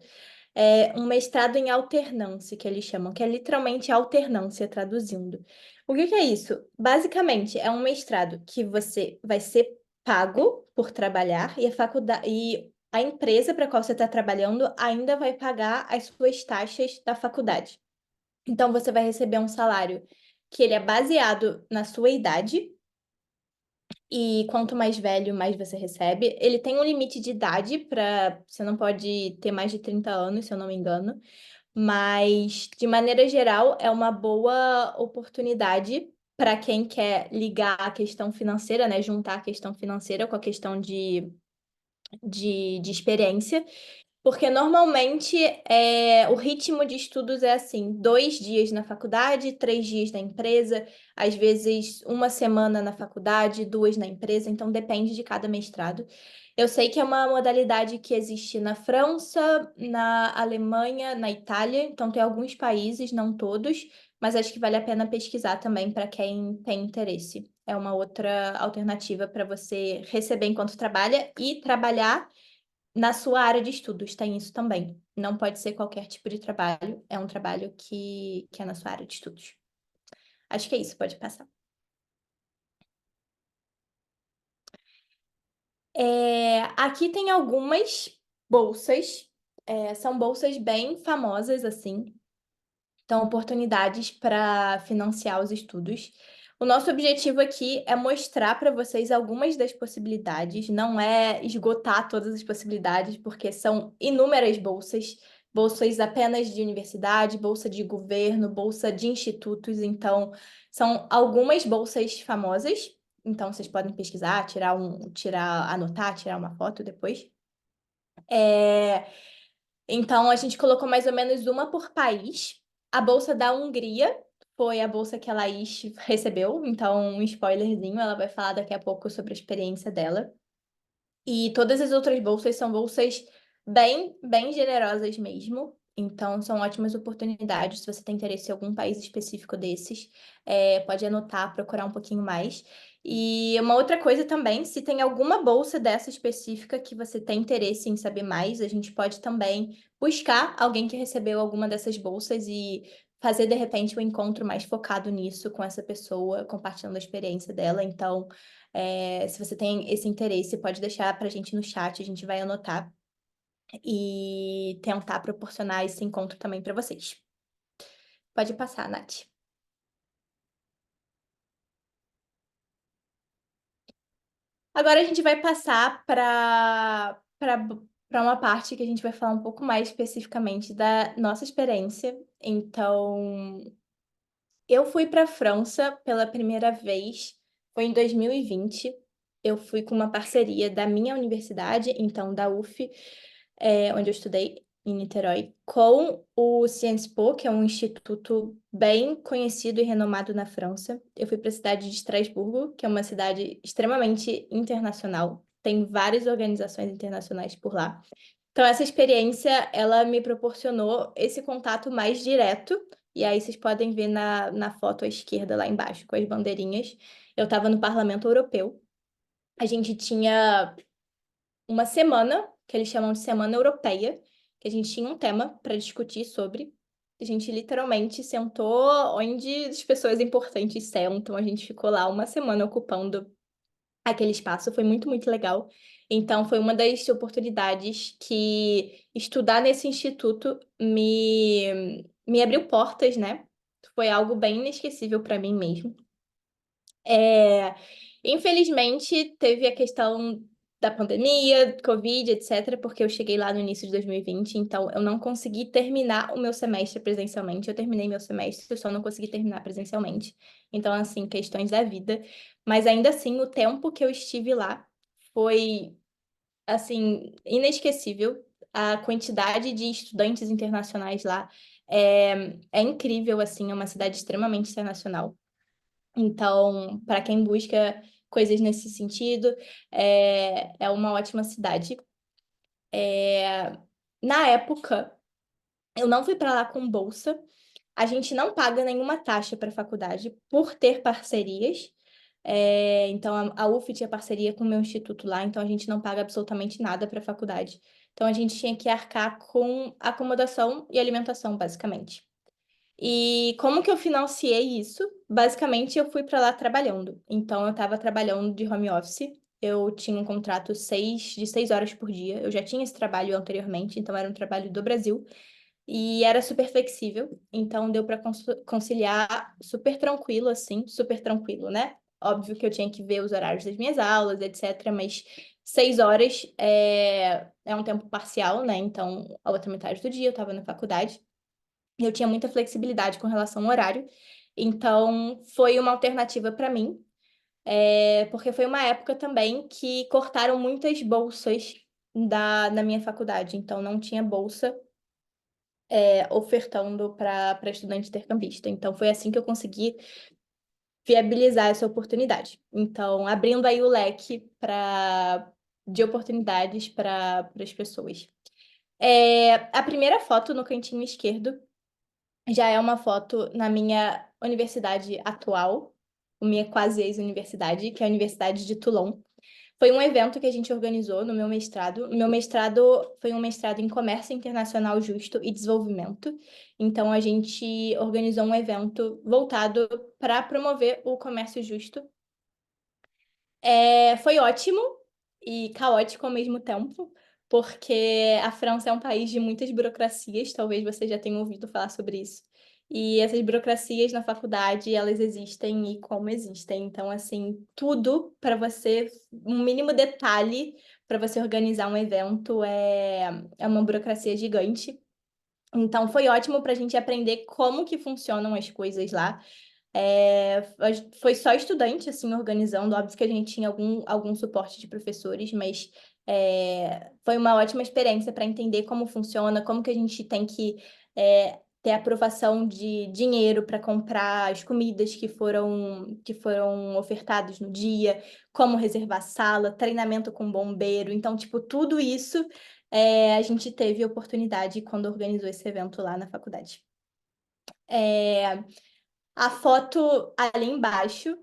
É um mestrado em alternância, que eles chamam, que é literalmente alternância, traduzindo. O que que é isso? Basicamente, é um mestrado que você vai ser pago por trabalhar e a empresa para a qual você está trabalhando ainda vai pagar as suas taxas da faculdade. Então, você vai receber um salário que ele é baseado na sua idade, e quanto mais velho, mais você recebe. Ele tem um limite de idade para você não pode ter mais de 30 anos, se eu não me engano. Mas, de maneira geral, é uma boa oportunidade para quem quer ligar a questão financeira, né? Juntar a questão financeira com a questão de experiência. Porque normalmente o ritmo de estudos é assim: 2 dias na faculdade, 3 dias na empresa, às vezes uma semana na faculdade, 2 na empresa, então depende de cada mestrado. Eu sei que é uma modalidade que existe na França, na Alemanha, na Itália, então tem alguns países, não todos, mas acho que vale a pena pesquisar também para quem tem interesse. É uma outra alternativa para você receber enquanto trabalha e trabalhar na sua área de estudos. Tem isso também. Não pode ser qualquer tipo de trabalho, é um trabalho que é na sua área de estudos. Acho que é isso, pode passar. Aqui tem algumas bolsas, são bolsas bem famosas, assim. Então, oportunidades para financiar os estudos. O nosso objetivo aqui é mostrar para vocês algumas das possibilidades, não é esgotar todas as possibilidades, porque são inúmeras bolsas, bolsas apenas de universidade, bolsa de governo, bolsa de institutos, então são algumas bolsas famosas. Então, vocês podem pesquisar, anotar, tirar uma foto depois. Então, a gente colocou mais ou menos uma por país. A bolsa da Hungria foi a bolsa que a Laís recebeu, então, um spoilerzinho, ela vai falar daqui a pouco sobre a experiência dela. E todas as outras bolsas são bolsas bem generosas mesmo. Então, são ótimas oportunidades. Se você tem interesse em algum país específico desses, pode anotar, procurar um pouquinho mais. E uma outra coisa também, se tem alguma bolsa dessa específica que você tem interesse em saber mais, a gente pode também buscar alguém que recebeu alguma dessas bolsas e fazer, de repente, um encontro mais focado nisso com essa pessoa, compartilhando a experiência dela. Então, se você tem esse interesse, pode deixar para a gente no chat, a gente vai anotar e tentar proporcionar esse encontro também para vocês. Pode passar, Nath. Agora a gente vai passar para uma parte que a gente vai falar um pouco mais especificamente da nossa experiência. Então, eu fui para a França pela primeira vez, foi em 2020. Eu fui com uma parceria da minha universidade, então da UF, onde eu estudei, em Niterói, com o Sciences Po, que é um instituto bem conhecido e renomado na França. Eu fui para a cidade de Estrasburgo, que é uma cidade extremamente internacional. Tem várias organizações internacionais por lá. Então, essa experiência, ela me proporcionou esse contato mais direto. E aí, vocês podem ver na foto à esquerda, lá embaixo, com as bandeirinhas. Eu estava no Parlamento Europeu. A gente tinha uma semana, que eles chamam de Semana Europeia, que a gente tinha um tema para discutir sobre. A gente literalmente sentou onde as pessoas importantes sentam. A gente ficou lá uma semana ocupando aquele espaço, foi muito legal. Então, foi uma das oportunidades que estudar nesse instituto me abriu portas, né? Foi algo bem inesquecível para mim mesmo. Infelizmente, teve a questão da pandemia, Covid, etc., porque eu cheguei lá no início de 2020, então eu não consegui terminar o meu semestre presencialmente. Eu terminei meu semestre, eu só não consegui terminar presencialmente. Então, assim, questões da vida. Mas ainda assim, o tempo que eu estive lá foi, assim, inesquecível. A quantidade de estudantes internacionais lá é incrível, assim, é uma cidade extremamente internacional. Então, para quem busca coisas nesse sentido, é uma ótima cidade. Na época, eu não fui para lá com bolsa. A gente não paga nenhuma taxa para a faculdade por ter parcerias. Então, a UF tinha parceria com o meu instituto lá, então a gente não paga absolutamente nada para a faculdade. Então, a gente tinha que arcar com acomodação e alimentação, basicamente. E como que eu financiei isso? Basicamente, eu fui para lá trabalhando. Então, eu estava trabalhando de home office. Eu tinha um contrato de 6 horas por dia. Eu já tinha esse trabalho anteriormente, então era um trabalho do Brasil. E era super flexível, então deu para conciliar super tranquilo, assim, super tranquilo, né? Óbvio que eu tinha que ver os horários das minhas aulas, etc., mas 6 horas é um tempo parcial, né? Então, a outra metade do dia eu estava na faculdade. E eu tinha muita flexibilidade com relação ao horário. Então, foi uma alternativa para mim, porque foi uma época também que cortaram muitas bolsas da minha faculdade. Então, não tinha bolsa ofertando para estudante intercambista. Então, foi assim que eu consegui viabilizar essa oportunidade. Então, abrindo aí o leque de oportunidades para as pessoas. A primeira foto no cantinho esquerdo já é uma foto na minha universidade atual, minha quase ex-universidade, que é a Universidade de Toulon. Foi um evento que a gente organizou no meu mestrado. O meu mestrado foi um mestrado em Comércio Internacional Justo e Desenvolvimento. Então, a gente organizou um evento voltado para promover o comércio justo. Foi ótimo e caótico ao mesmo tempo, porque a França é um país de muitas burocracias, talvez você já tenha ouvido falar sobre isso. E essas burocracias na faculdade, elas existem e como existem. Então, assim, tudo para você, um mínimo detalhe para você organizar um evento é uma burocracia gigante. Então, foi ótimo para a gente aprender como que funcionam as coisas lá. Foi só estudante, assim, organizando. Óbvio que a gente tinha algum suporte de professores, mas foi uma ótima experiência para entender como funciona, como que a gente tem que ter aprovação de dinheiro para comprar as comidas que foram ofertadas no dia, como reservar sala, treinamento com bombeiro. Então, tipo, tudo isso a gente teve oportunidade quando organizou esse evento lá na faculdade. A foto ali embaixo,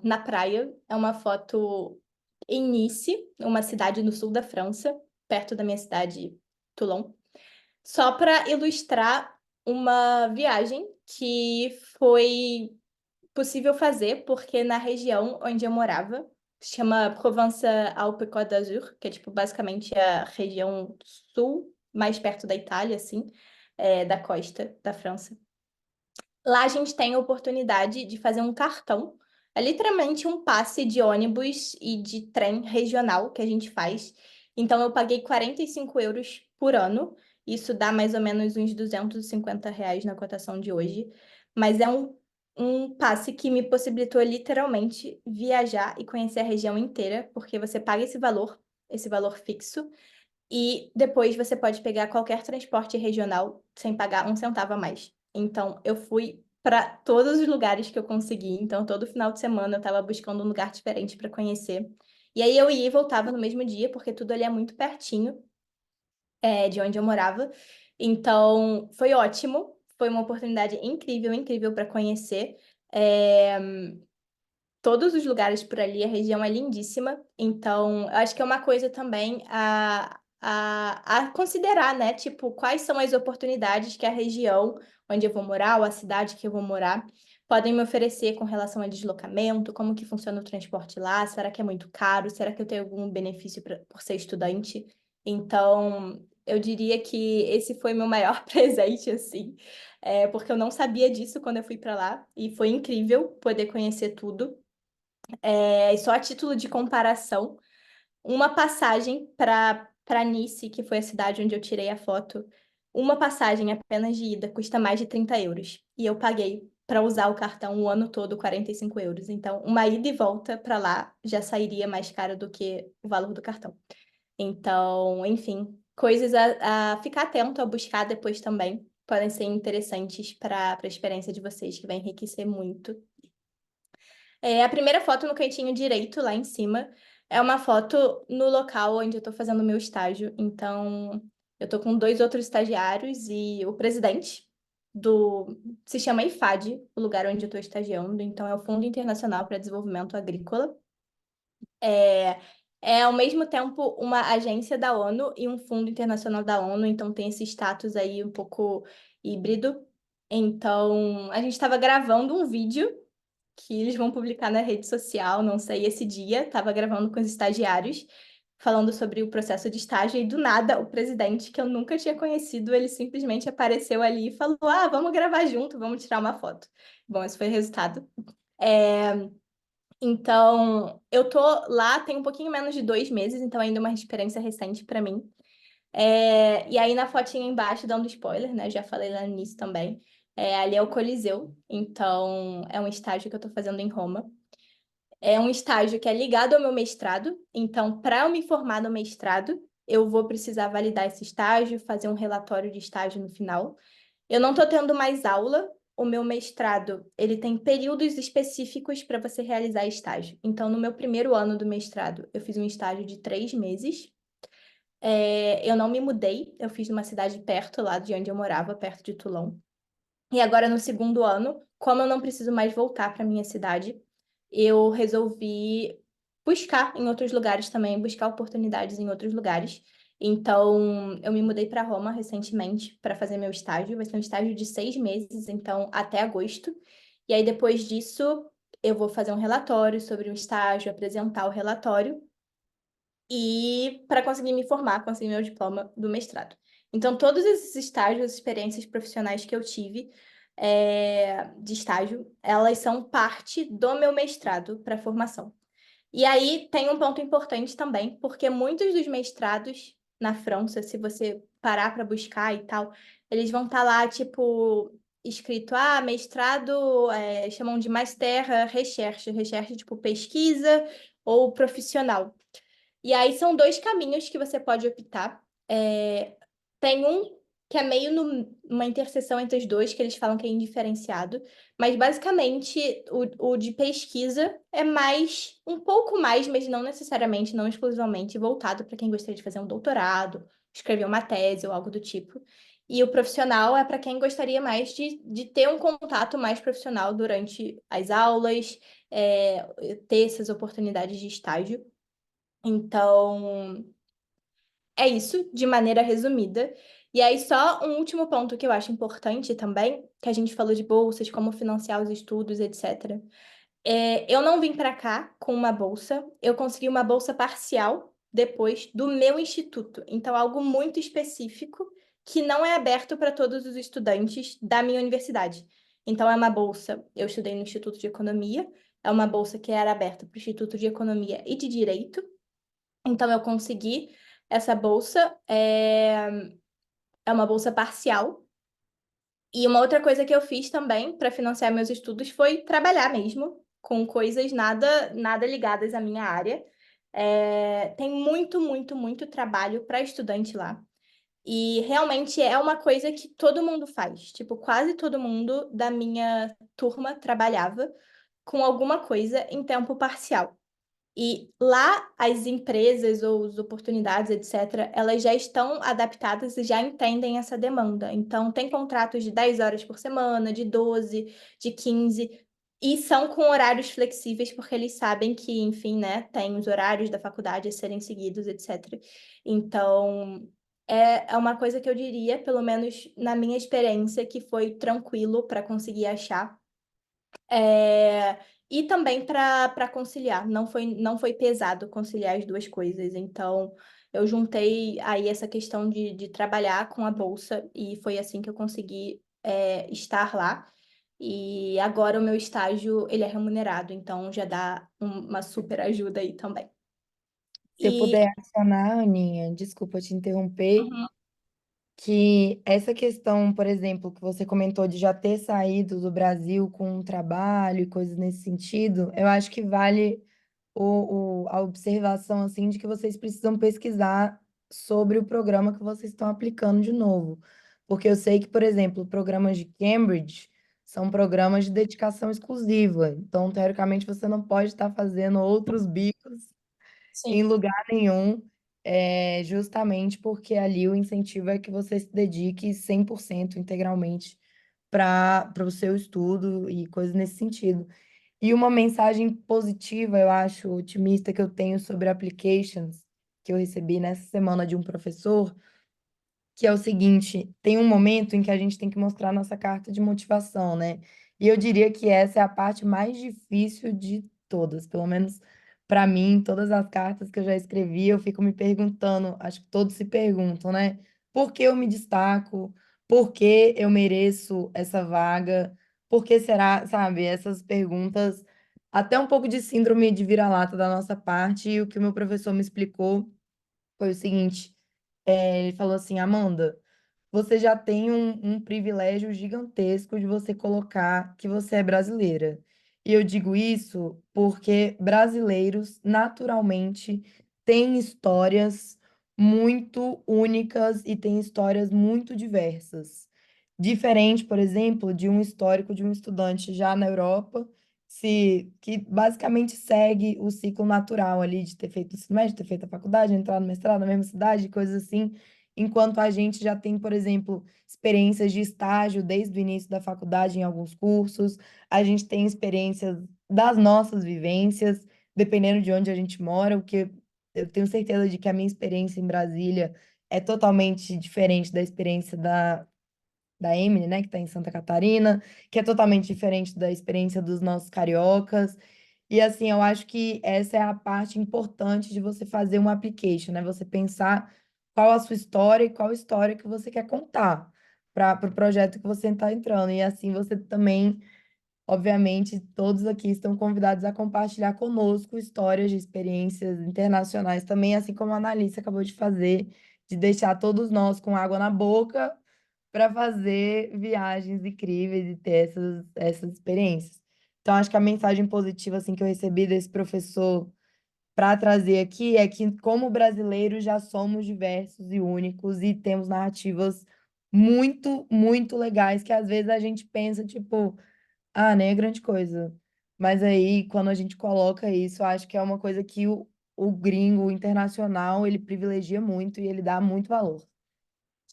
na praia, é uma foto em Nice, uma cidade no sul da França, perto da minha cidade, Toulon, só para ilustrar uma viagem que foi possível fazer, porque na região onde eu morava, se chama Provence-Alpes-Côte d'Azur, que é tipo basicamente a região sul, mais perto da Itália, assim, da costa da França. Lá a gente tem a oportunidade de fazer um cartão. É literalmente um passe de ônibus e de trem regional que a gente faz. Então, eu paguei 45 euros por ano. Isso dá mais ou menos uns R$ 250 na cotação de hoje. Mas é um passe que me possibilitou literalmente viajar e conhecer a região inteira, porque você paga esse valor fixo, e depois você pode pegar qualquer transporte regional sem pagar um centavo a mais. Então, eu fui para todos os lugares que eu consegui. Então, todo final de semana eu estava buscando um lugar diferente para conhecer. E aí eu ia e voltava no mesmo dia, porque tudo ali é muito pertinho, de onde eu morava. Então, foi ótimo. Foi uma oportunidade incrível, incrível para conhecer. É, Todos os lugares por ali, a região é lindíssima. Então, eu acho que é uma coisa também a considerar, né? Tipo, quais são as oportunidades que a região onde eu vou morar, ou a cidade que eu vou morar, podem me oferecer com relação a deslocamento, como que funciona o transporte lá, será que é muito caro? Será que eu tenho algum benefício por ser estudante? Então, eu diria que esse foi meu maior presente, assim, porque eu não sabia disso quando eu fui para lá, e foi incrível poder conhecer tudo. E só a título de comparação, uma passagem para Nice, que foi a cidade onde eu tirei a foto, uma passagem apenas de ida custa mais de 30 euros. E eu paguei para usar o cartão o ano todo 45 euros. Então, uma ida e volta para lá já sairia mais caro do que o valor do cartão. Então, enfim, coisas a ficar atento, a buscar depois também. Podem ser interessantes para a experiência de vocês, que vai enriquecer muito. A primeira foto no cantinho direito, lá em cima, é uma foto no local onde eu estou fazendo o meu estágio. Então, eu estou com 2 outros estagiários e o presidente se chama IFAD, o lugar onde eu estou estagiando. Então, é o Fundo Internacional para Desenvolvimento Agrícola. É, ao mesmo tempo, uma agência da ONU e um fundo internacional da ONU. Então, tem esse status aí um pouco híbrido. Então, a gente estava gravando um vídeo que eles vão publicar na rede social, não sei, esse dia, estava gravando com os estagiários, falando sobre o processo de estágio, e do nada o presidente, que eu nunca tinha conhecido, ele simplesmente apareceu ali e falou: Ah, vamos gravar junto, vamos tirar uma foto. Bom, esse foi o resultado. Então, eu tô lá tem um pouquinho menos de 2 meses, então ainda é uma experiência recente para mim. E aí na fotinha embaixo, dando spoiler, né? Já falei lá no início também. Ali é o Coliseu, então é um estágio que eu tô fazendo em Roma. É um estágio que é ligado ao meu mestrado, então para eu me formar no mestrado, eu vou precisar validar esse estágio, fazer um relatório de estágio no final. Eu não estou tendo mais aula. O meu mestrado, ele tem períodos específicos para você realizar estágio. Então, no meu primeiro ano do mestrado, eu fiz um estágio de 3 meses. Eu não me mudei, eu fiz numa cidade perto lá de onde eu morava, perto de Toulon. E agora, no segundo ano, como eu não preciso mais voltar para minha cidade, eu resolvi buscar em outros lugares também, buscar oportunidades em outros lugares. Então, eu me mudei para Roma recentemente para fazer meu estágio. Vai ser um estágio de 6 meses, então até agosto. E aí, depois disso, eu vou fazer um relatório sobre o estágio, apresentar o relatório e para conseguir me formar, conseguir meu diploma do mestrado. Então, todos esses estágios, experiências profissionais que eu tive de estágio, elas são parte do meu mestrado para formação. E aí tem um ponto importante também, porque muitos dos mestrados na França, se você parar para buscar e tal, eles vão estar lá, tipo, escrito, mestrado, chamam de Master Recherche, recherche tipo pesquisa ou profissional. E aí são 2 caminhos que você pode optar. Tem um que é meio numa interseção entre os dois, que eles falam que é indiferenciado, mas basicamente o de pesquisa é mais, um pouco mais, mas não necessariamente, não exclusivamente, voltado para quem gostaria de fazer um doutorado, escrever uma tese ou algo do tipo. E o profissional é para quem gostaria mais de ter um contato mais profissional durante as aulas, ter essas oportunidades de estágio. Então, é isso, de maneira resumida. E aí, só um último ponto que eu acho importante também, que a gente falou de bolsas, como financiar os estudos, etc. Eu não vim para cá com uma bolsa, eu consegui uma bolsa parcial depois do meu instituto. Então, algo muito específico que não é aberto para todos os estudantes da minha universidade. Então, é uma bolsa, eu estudei no Instituto de Economia, é uma bolsa que era aberta para o Instituto de Economia e de Direito. Então, eu consegui essa bolsa, é uma bolsa parcial. E uma outra coisa que eu fiz também para financiar meus estudos foi trabalhar mesmo com coisas nada ligadas à minha área. Tem muito, muito, muito trabalho para estudante lá. E realmente é uma coisa que todo mundo faz. Tipo, quase todo mundo da minha turma trabalhava com alguma coisa em tempo parcial. E lá as empresas ou as oportunidades, etc., elas já estão adaptadas e já entendem essa demanda. Então, tem contratos de 10 horas por semana, de 12, de 15, e são com horários flexíveis, porque eles sabem que, enfim, né, tem os horários da faculdade a serem seguidos, etc. Então, é uma coisa que eu diria, pelo menos na minha experiência, que foi tranquilo para conseguir achar. E também para conciliar, não foi pesado conciliar as duas coisas. Então, eu juntei aí essa questão de trabalhar com a bolsa e foi assim que eu consegui estar lá. E agora o meu estágio, ele é remunerado, então já dá uma super ajuda aí também. Se eu E puder adicionar, Aninha, desculpa te interromper, Uhum. que essa questão, por exemplo, que você comentou de já ter saído do Brasil com um trabalho e coisas nesse sentido, eu acho que vale a observação assim de que vocês precisam pesquisar sobre o programa que vocês estão aplicando de novo. Porque eu sei que, por exemplo, programas de Cambridge são programas de dedicação exclusiva. Então, teoricamente, você não pode estar fazendo outros bicos em Sim. lugar nenhum, justamente porque ali o incentivo é que você se dedique 100% integralmente para o seu estudo e coisas nesse sentido. E uma mensagem positiva, eu acho, otimista que eu tenho sobre applications, que eu recebi nessa semana de um professor, que é o seguinte: tem um momento em que a gente tem que mostrar nossa carta de motivação, né? E eu diria que essa é a parte mais difícil de todas, pelo menos para mim, todas as cartas que eu já escrevi, eu fico me perguntando, acho que todos se perguntam, né? Por que eu me destaco? Por que eu mereço essa vaga? Por que será, sabe? Essas perguntas, até um pouco de síndrome de vira-lata da nossa parte, e o que o meu professor me explicou foi o seguinte, ele falou assim, Amanda, você já tem um privilégio gigantesco de você colocar que você é brasileira. E eu digo isso porque brasileiros, naturalmente, têm histórias muito únicas e têm histórias muito diversas. Diferente, por exemplo, de um histórico de um estudante já na Europa, que basicamente segue o ciclo natural ali de ter feito o ensino médio, ter feito a faculdade, entrar no mestrado na mesma cidade, coisas assim. Enquanto a gente já tem, por exemplo, experiências de estágio desde o início da faculdade em alguns cursos, a gente tem experiências das nossas vivências, dependendo de onde a gente mora, o que eu tenho certeza de que a minha experiência em Brasília é totalmente diferente da experiência da Emily, né, que está em Santa Catarina, que é totalmente diferente da experiência dos nossos cariocas. E assim, eu acho que essa é a parte importante de você fazer um application, né? Você pensar qual a sua história e qual história que você quer contar para o projeto que você está entrando. E assim você também, obviamente, todos aqui estão convidados a compartilhar conosco histórias de experiências internacionais também, assim como a Annalise acabou de fazer, de deixar todos nós com água na boca para fazer viagens incríveis e ter essas experiências. Então, acho que a mensagem positiva assim, que eu recebi desse professor para trazer aqui é que, como brasileiros, já somos diversos e únicos e temos narrativas muito, muito legais que às vezes a gente pensa, tipo, ah, nem é grande coisa. Mas aí, quando a gente coloca isso, eu acho que é uma coisa que o gringo, o internacional, ele privilegia muito e ele dá muito valor,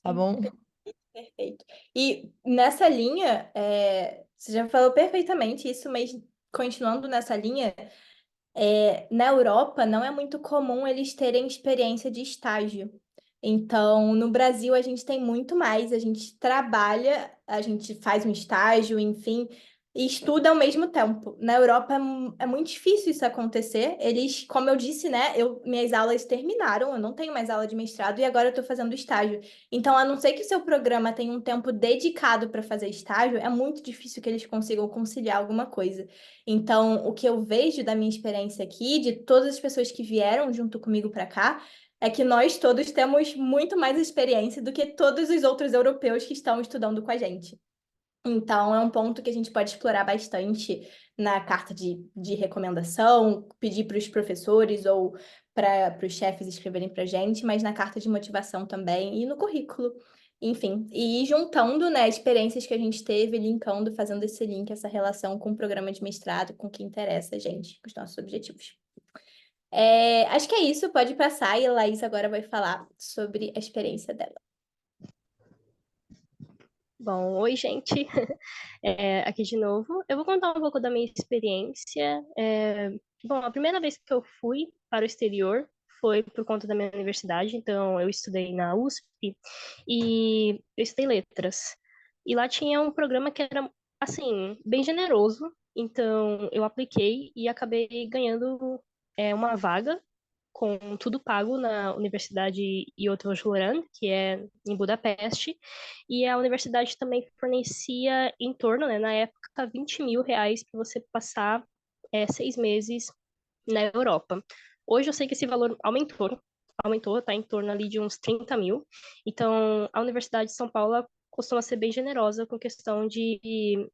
tá Sim, bom? perfeito. E nessa linha, você já falou perfeitamente isso, mas continuando nessa linha, na Europa não é muito comum eles terem experiência de estágio. Então, no Brasil a gente tem muito mais, a gente trabalha, a gente faz um estágio, enfim, e estuda ao mesmo tempo. Na Europa é muito difícil isso acontecer. Eles, como eu disse, né, minhas aulas terminaram, eu não tenho mais aula de mestrado e agora eu estou fazendo estágio. Então, a não ser que o seu programa tenha um tempo dedicado para fazer estágio, é muito difícil que eles consigam conciliar alguma coisa. Então, o que eu vejo da minha experiência aqui, de todas as pessoas que vieram junto comigo para cá, é que nós todos temos muito mais experiência do que todos os outros europeus que estão estudando com a gente. Então, é um ponto que a gente pode explorar bastante na carta de recomendação, pedir para os professores ou para os chefes escreverem para a gente, mas na carta de motivação também e no currículo. Enfim, e ir juntando, né, experiências que a gente teve, linkando, fazendo esse link, essa relação com o programa de mestrado, com o que interessa a gente, com os nossos objetivos. Acho que é isso, pode passar e a Laís agora vai falar sobre a experiência dela. Bom, oi, gente. Aqui de novo. Eu vou contar um pouco da minha experiência. Bom, a primeira vez que eu fui para o exterior foi por conta da minha universidade. Então, eu estudei na USP e eu estudei letras. E lá tinha um programa que era, assim, bem generoso. Então, eu apliquei e acabei ganhando uma vaga com tudo pago na Universidade Eötvös-Loránd, que é em Budapeste, e a universidade também fornecia em torno, né, na época, 20 mil reais para você passar 6 meses na Europa. Hoje eu sei que esse valor aumentou, está em torno ali de uns 30 mil. Então, a Universidade de São Paulo costuma ser bem generosa com questão de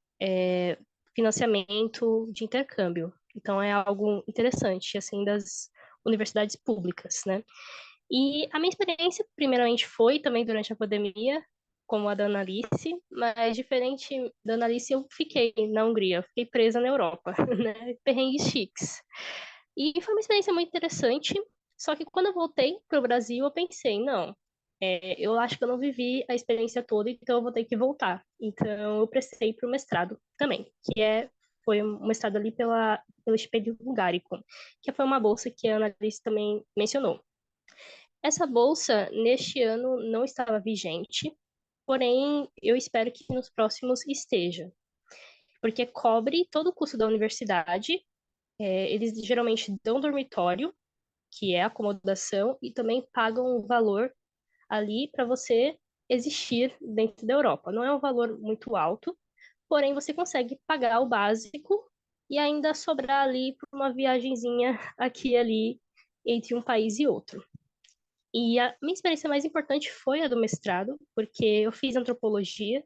financiamento de intercâmbio. Então, é algo interessante, assim, das universidades públicas, né? E a minha experiência, primeiramente, foi também durante a pandemia, como a da Annalise, mas diferente da Annalise, eu fiquei na Hungria, eu fiquei presa na Europa, né? Perrengues chiques. E foi uma experiência muito interessante, só que quando eu voltei para o Brasil, eu pensei, não, eu acho que eu não vivi a experiência toda, então eu vou ter que voltar. Então eu prestei para o mestrado também, foi um mestrado ali pelo Stipendio Hungarico, que foi uma bolsa que a Annalise também mencionou. Essa bolsa, neste ano, não estava vigente, porém, eu espero que nos próximos esteja. porque cobre todo o custo da universidade. Eles geralmente dão dormitório, que é acomodação, e também pagam um valor ali para você existir dentro da Europa. Não é um valor muito alto, porém você consegue pagar o básico e ainda sobrar ali por uma viagenzinha aqui e ali entre um país e outro. E a minha experiência mais importante foi a do mestrado, porque eu fiz antropologia,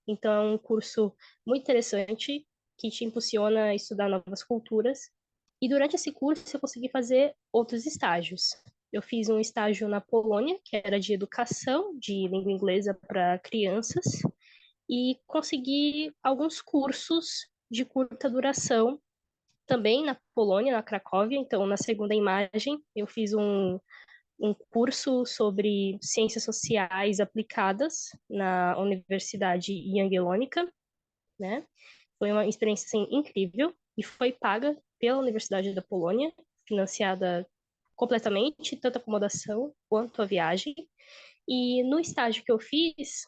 então é um curso muito interessante que te impulsiona a estudar novas culturas. E durante esse curso eu consegui fazer outros estágios. Eu fiz um estágio na Polônia, que era de educação de língua inglesa para crianças, e consegui alguns cursos de curta duração também na Polônia, na Cracóvia. Então, na segunda imagem, eu fiz um curso sobre ciências sociais aplicadas na Universidade Jagiellonica, né? Foi uma experiência assim, incrível e foi paga pela Universidade da Polônia, financiada completamente, tanto a acomodação quanto a viagem. E no estágio que eu fiz,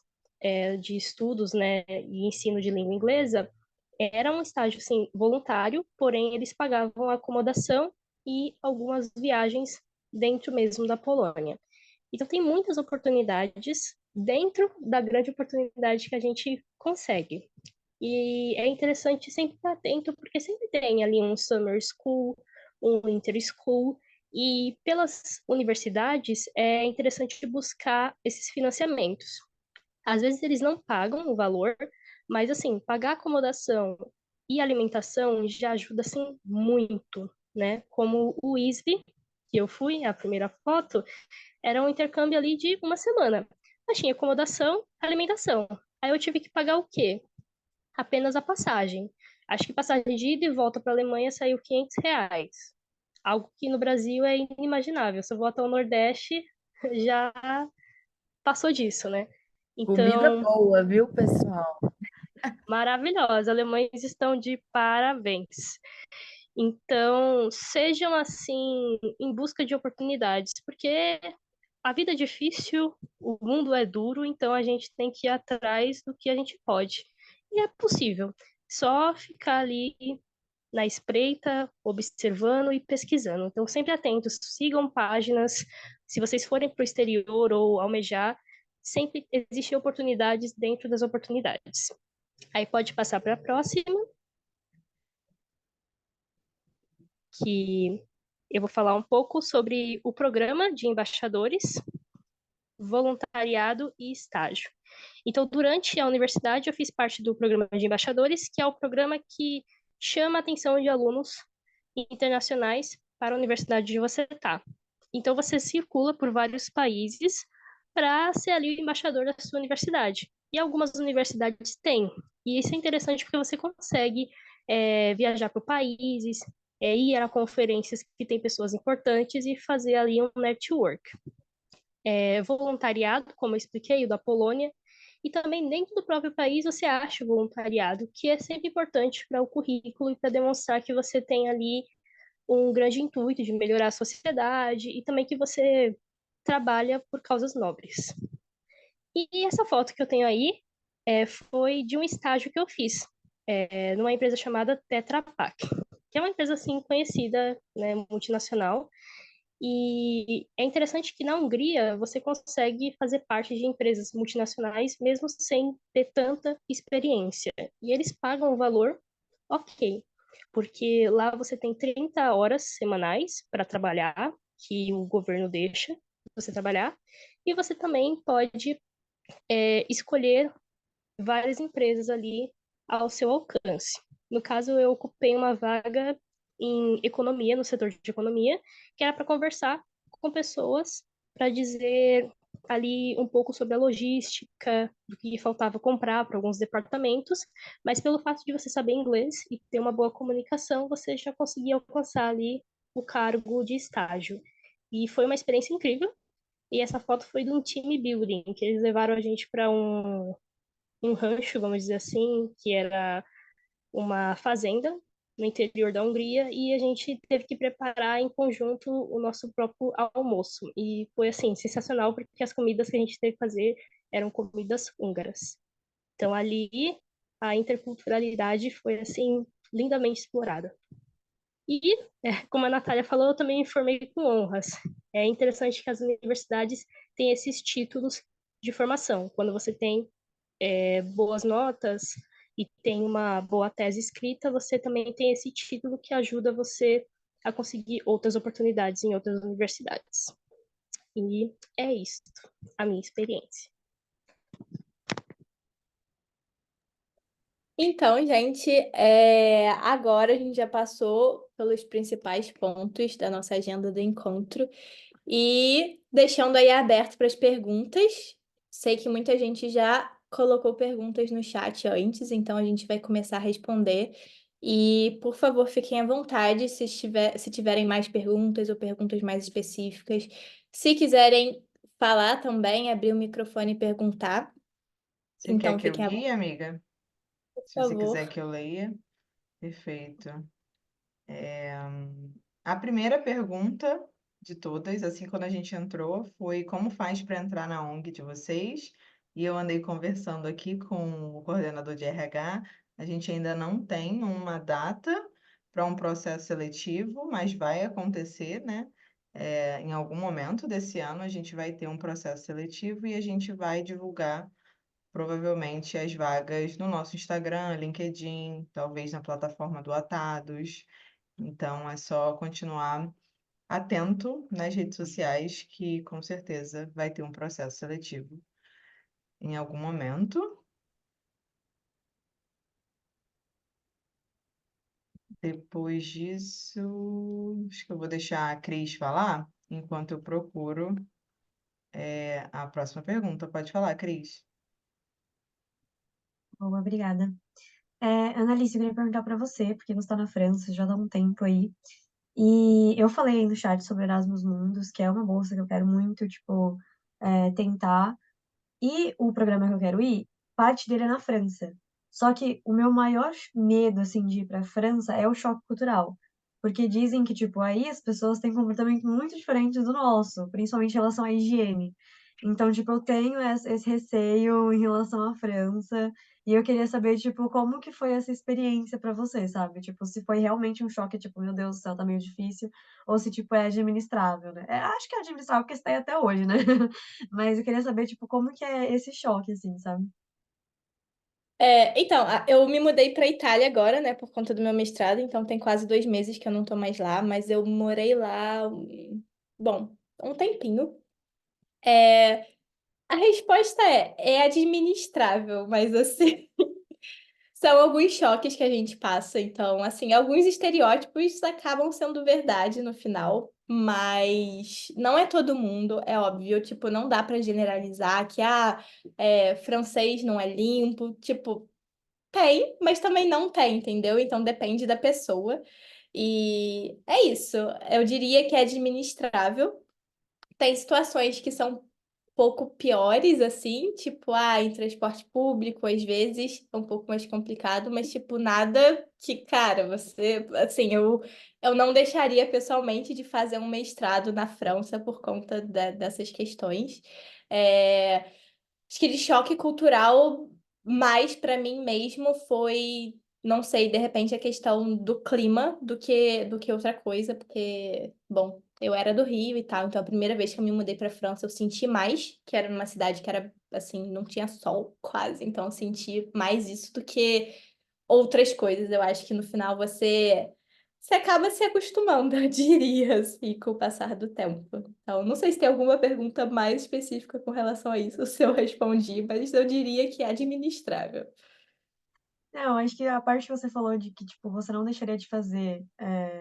de estudos, né, e ensino de língua inglesa, era um estágio, assim, voluntário, porém eles pagavam a acomodação e algumas viagens dentro mesmo da Polônia. Então tem muitas oportunidades dentro da grande oportunidade que a gente consegue. E é interessante sempre estar atento, porque sempre tem ali um summer school, um winter school, e pelas universidades é interessante buscar esses financiamentos. Às vezes eles não pagam o valor, mas assim, pagar acomodação e alimentação já ajuda assim muito, né? Como o ISB, que eu fui, a primeira foto, era um intercâmbio ali de uma semana. Mas tinha acomodação, alimentação. Aí eu tive que pagar o quê? Apenas a passagem. Acho que passagem de ida e volta para a Alemanha saiu R$ 500. Algo que no Brasil é inimaginável. Se eu vou até o Nordeste, já passou disso, né? Comida Então, boa, viu, pessoal? maravilhosa. Alemães estão de parabéns. Então, sejam assim em busca de oportunidades, porque a vida é difícil, o mundo é duro, então a gente tem que ir atrás do que a gente pode. E é possível. Só ficar ali na espreita, observando e pesquisando. Então, sempre atentos, sigam páginas. Se vocês forem para o exterior ou almejar, sempre existem oportunidades dentro das oportunidades. Aí pode passar para a próxima, que eu vou falar um pouco sobre o programa de embaixadores, voluntariado e estágio. Então, durante a universidade, eu fiz parte do programa de embaixadores, que é o programa que chama a atenção de alunos internacionais para a universidade onde você está. Então, você circula por vários países para ser ali o embaixador da sua universidade. E algumas universidades têm. E isso é interessante porque você consegue viajar para países, ir a conferências que tem pessoas importantes e fazer ali um network. Voluntariado, como eu expliquei, o da Polônia, e também dentro do próprio país você acha o voluntariado, que é sempre importante para o currículo e para demonstrar que você tem ali um grande intuito de melhorar a sociedade e também que você trabalha por causas nobres. E essa foto que eu tenho aí foi de um estágio que eu fiz numa empresa chamada Tetra Pak, que é uma empresa assim conhecida, né, multinacional. E é interessante que na Hungria você consegue fazer parte de empresas multinacionais mesmo sem ter tanta experiência. E eles pagam o valor ok, porque lá você tem 30 horas semanais para trabalhar, que o governo deixa você trabalhar, e você também pode escolher várias empresas ali ao seu alcance. No caso, eu ocupei uma vaga em economia, no setor de economia, que era para conversar com pessoas para dizer ali um pouco sobre a logística, do que faltava comprar para alguns departamentos, mas pelo fato de você saber inglês e ter uma boa comunicação, você já conseguia alcançar ali o cargo de estágio. E foi uma experiência incrível. E essa foto foi de um time building, que eles levaram a gente para um rancho, vamos dizer assim, que era uma fazenda no interior da Hungria e a gente teve que preparar em conjunto o nosso próprio almoço. E foi assim sensacional porque as comidas que a gente teve que fazer eram comidas húngaras. Então ali a interculturalidade foi, assim, lindamente explorada. E, como a Natália falou, eu também me formei com honras. É interessante que as universidades têm esses títulos de formação. Quando você tem boas notas e tem uma boa tese escrita, você também tem esse título que ajuda você a conseguir outras oportunidades em outras universidades. E é isso, a minha experiência. Então, gente, agora a gente já passou pelos principais pontos da nossa agenda do encontro e deixando aí aberto para as perguntas. Sei que muita gente já colocou perguntas no chat antes, então a gente vai começar a responder. E, por favor, fiquem à vontade se tiverem mais perguntas ou perguntas mais específicas. Se quiserem falar também, abrir o microfone e perguntar. Você quer Então, que eu fiquem à vontade, guie, amiga? por Se você quiser favor. que eu leia, perfeito. A primeira pergunta de todas, assim, quando a gente entrou, foi como faz para entrar na ONG de vocês? E eu andei conversando aqui com o coordenador de RH. A gente ainda não tem uma data para um processo seletivo, mas vai acontecer, né? Em algum momento desse ano a gente vai ter um processo seletivo e a gente vai divulgar provavelmente as vagas no nosso Instagram, LinkedIn, talvez na plataforma do Atados. Então, é só continuar atento nas redes sociais, que com certeza vai ter um processo seletivo em algum momento. Depois disso, acho que eu vou deixar a Cris falar, enquanto eu procuro a próxima pergunta. Pode falar, Cris. Boa, obrigada. Annalise, eu queria perguntar para você, porque você está na França já dá um tempo aí, e eu falei aí no chat sobre Erasmus Mundus, que é uma bolsa que eu quero muito, tipo, tentar, e o programa que eu quero ir, parte dele é na França. Só que o meu maior medo, assim, de ir para a França é o choque cultural. Porque dizem que, tipo, aí as pessoas têm comportamento muito diferente do nosso, principalmente em relação à higiene. Então, tipo, eu tenho esse receio em relação à França. E eu queria saber, tipo, como que foi essa experiência para você, sabe? Tipo, se foi realmente um choque, tipo, meu Deus do céu, tá meio difícil. Ou se, tipo, é administrável, né? Acho que é administrável porque está aí até hoje, né? Mas eu queria saber, tipo, como que é esse choque, assim, sabe? Então, eu me mudei para Itália agora, né, por conta do meu mestrado, então tem quase 2 meses que eu não tô mais lá, mas eu morei lá, bom, um tempinho. É, a resposta é administrável, mas assim, são alguns choques que a gente passa, então, assim, alguns estereótipos acabam sendo verdade no final, mas não é todo mundo, é óbvio, tipo, não dá para generalizar que, francês não é limpo, tipo. Tem, mas também não tem, entendeu? Então depende da pessoa. E é isso. Eu diria que é administrável. Tem situações que são um pouco piores, assim, tipo, em transporte público, às vezes é um pouco mais complicado, mas, tipo, nada que, cara, você, assim, eu não deixaria pessoalmente de fazer um mestrado na França por conta dessas questões. É, Acho que de choque cultural, mais para mim mesmo foi, não sei, de repente a questão do clima do que outra coisa, porque, bom, eu era do Rio e tal, então a primeira vez que eu me mudei para França eu senti mais, que era numa cidade que era assim, não tinha sol quase, então eu senti mais isso do que outras coisas. Eu acho que no final você acaba se acostumando, eu diria, assim, com o passar do tempo. Então, não sei se tem alguma pergunta mais específica com relação a isso, se eu respondi, mas eu diria que é administrável. Não, acho que a parte que você falou de que, tipo, você não deixaria de fazer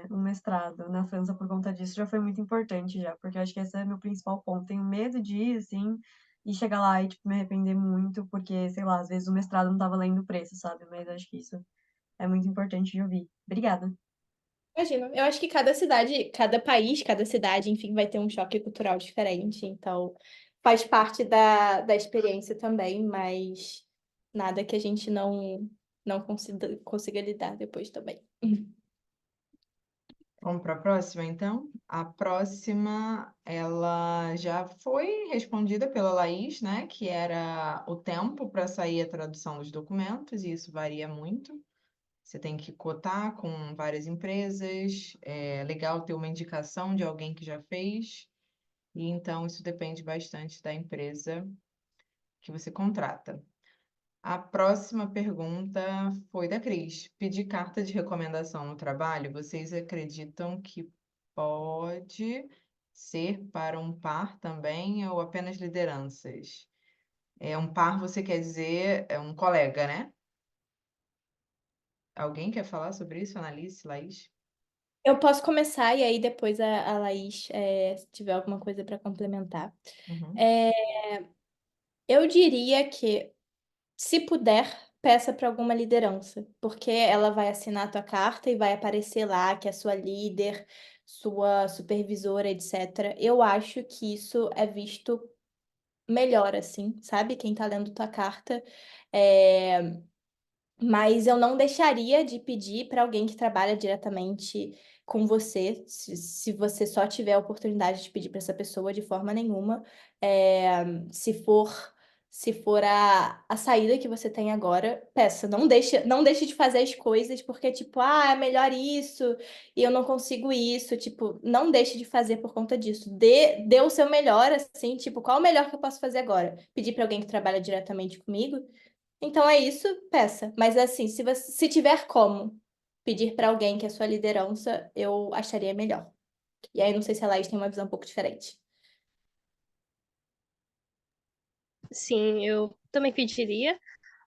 um mestrado na França por conta disso já foi muito importante já, porque eu acho que esse é meu principal ponto. Tenho medo de ir, assim, e chegar lá e, tipo, me arrepender muito, porque, sei lá, às vezes o mestrado não tá valendo o preço, sabe? Mas acho que isso é muito importante de ouvir. Obrigada. Imagino. Eu acho que cada cidade, cada país, cada cidade, enfim, vai ter um choque cultural diferente. Então, faz parte da experiência também, mas nada que a gente não consiga lidar depois também. Vamos para a próxima, então? A próxima, ela já foi respondida pela Laís, né? Que era o tempo para sair a tradução dos documentos, e isso varia muito. Você tem que cotar com várias empresas, é legal ter uma indicação de alguém que já fez, e então isso depende bastante da empresa que você contrata. A próxima pergunta foi da Cris. Pedir carta de recomendação no trabalho, vocês acreditam que pode ser para um par também ou apenas lideranças? É um par, você quer dizer, é um colega, né? Alguém quer falar sobre isso? Annalise, Laís? Eu posso começar e aí depois a Laís, se tiver alguma coisa para complementar. Uhum. Eu diria que, se puder, peça para alguma liderança, porque ela vai assinar a tua carta e vai aparecer lá que é sua líder, sua supervisora, etc. Eu acho que isso é visto melhor, assim, sabe? Quem tá lendo tua carta. É, Mas eu não deixaria de pedir para alguém que trabalha diretamente com você, se você só tiver a oportunidade de pedir para essa pessoa de forma nenhuma. É, se for, se for a saída que você tem agora, peça. Não deixe de fazer as coisas porque, tipo, é melhor isso e eu não consigo isso. Tipo, não deixe de fazer por conta disso. Dê o seu melhor, assim, tipo, qual o melhor que eu posso fazer agora? Pedir para alguém que trabalha diretamente comigo? Então é isso, peça. Mas assim, se tiver como pedir para alguém que é sua liderança, eu acharia melhor. E aí não sei se a Laís tem uma visão um pouco diferente. Sim, eu também pediria.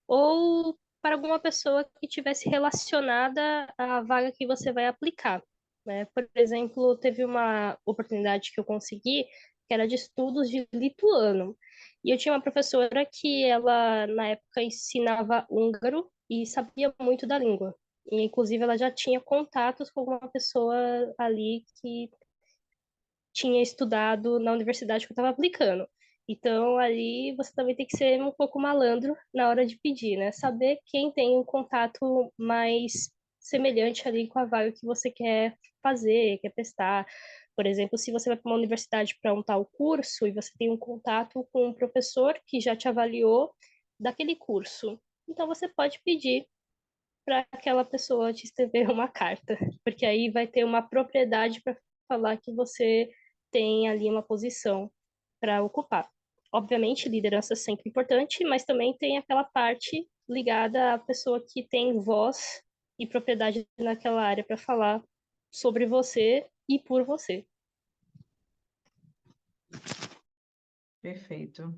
Ou para alguma pessoa que tivesse relacionada à vaga que você vai aplicar, né? Por exemplo, teve uma oportunidade que eu consegui, que era de estudos de lituano. E eu tinha uma professora que ela, na época, ensinava húngaro e sabia muito da língua. E, inclusive, ela já tinha contatos com uma pessoa ali que tinha estudado na universidade que eu estava aplicando. Então, ali você também tem que ser um pouco malandro na hora de pedir, né? Saber quem tem um contato mais semelhante ali com a vaga que você quer fazer, quer prestar. Por exemplo, se você vai para uma universidade para um tal curso e você tem um contato com um professor que já te avaliou daquele curso, então você pode pedir para aquela pessoa te escrever uma carta, porque aí vai ter uma propriedade para falar que você tem ali uma posição para ocupar. Obviamente, liderança é sempre importante, mas também tem aquela parte ligada à pessoa que tem voz e propriedade naquela área para falar sobre você e por você. Perfeito.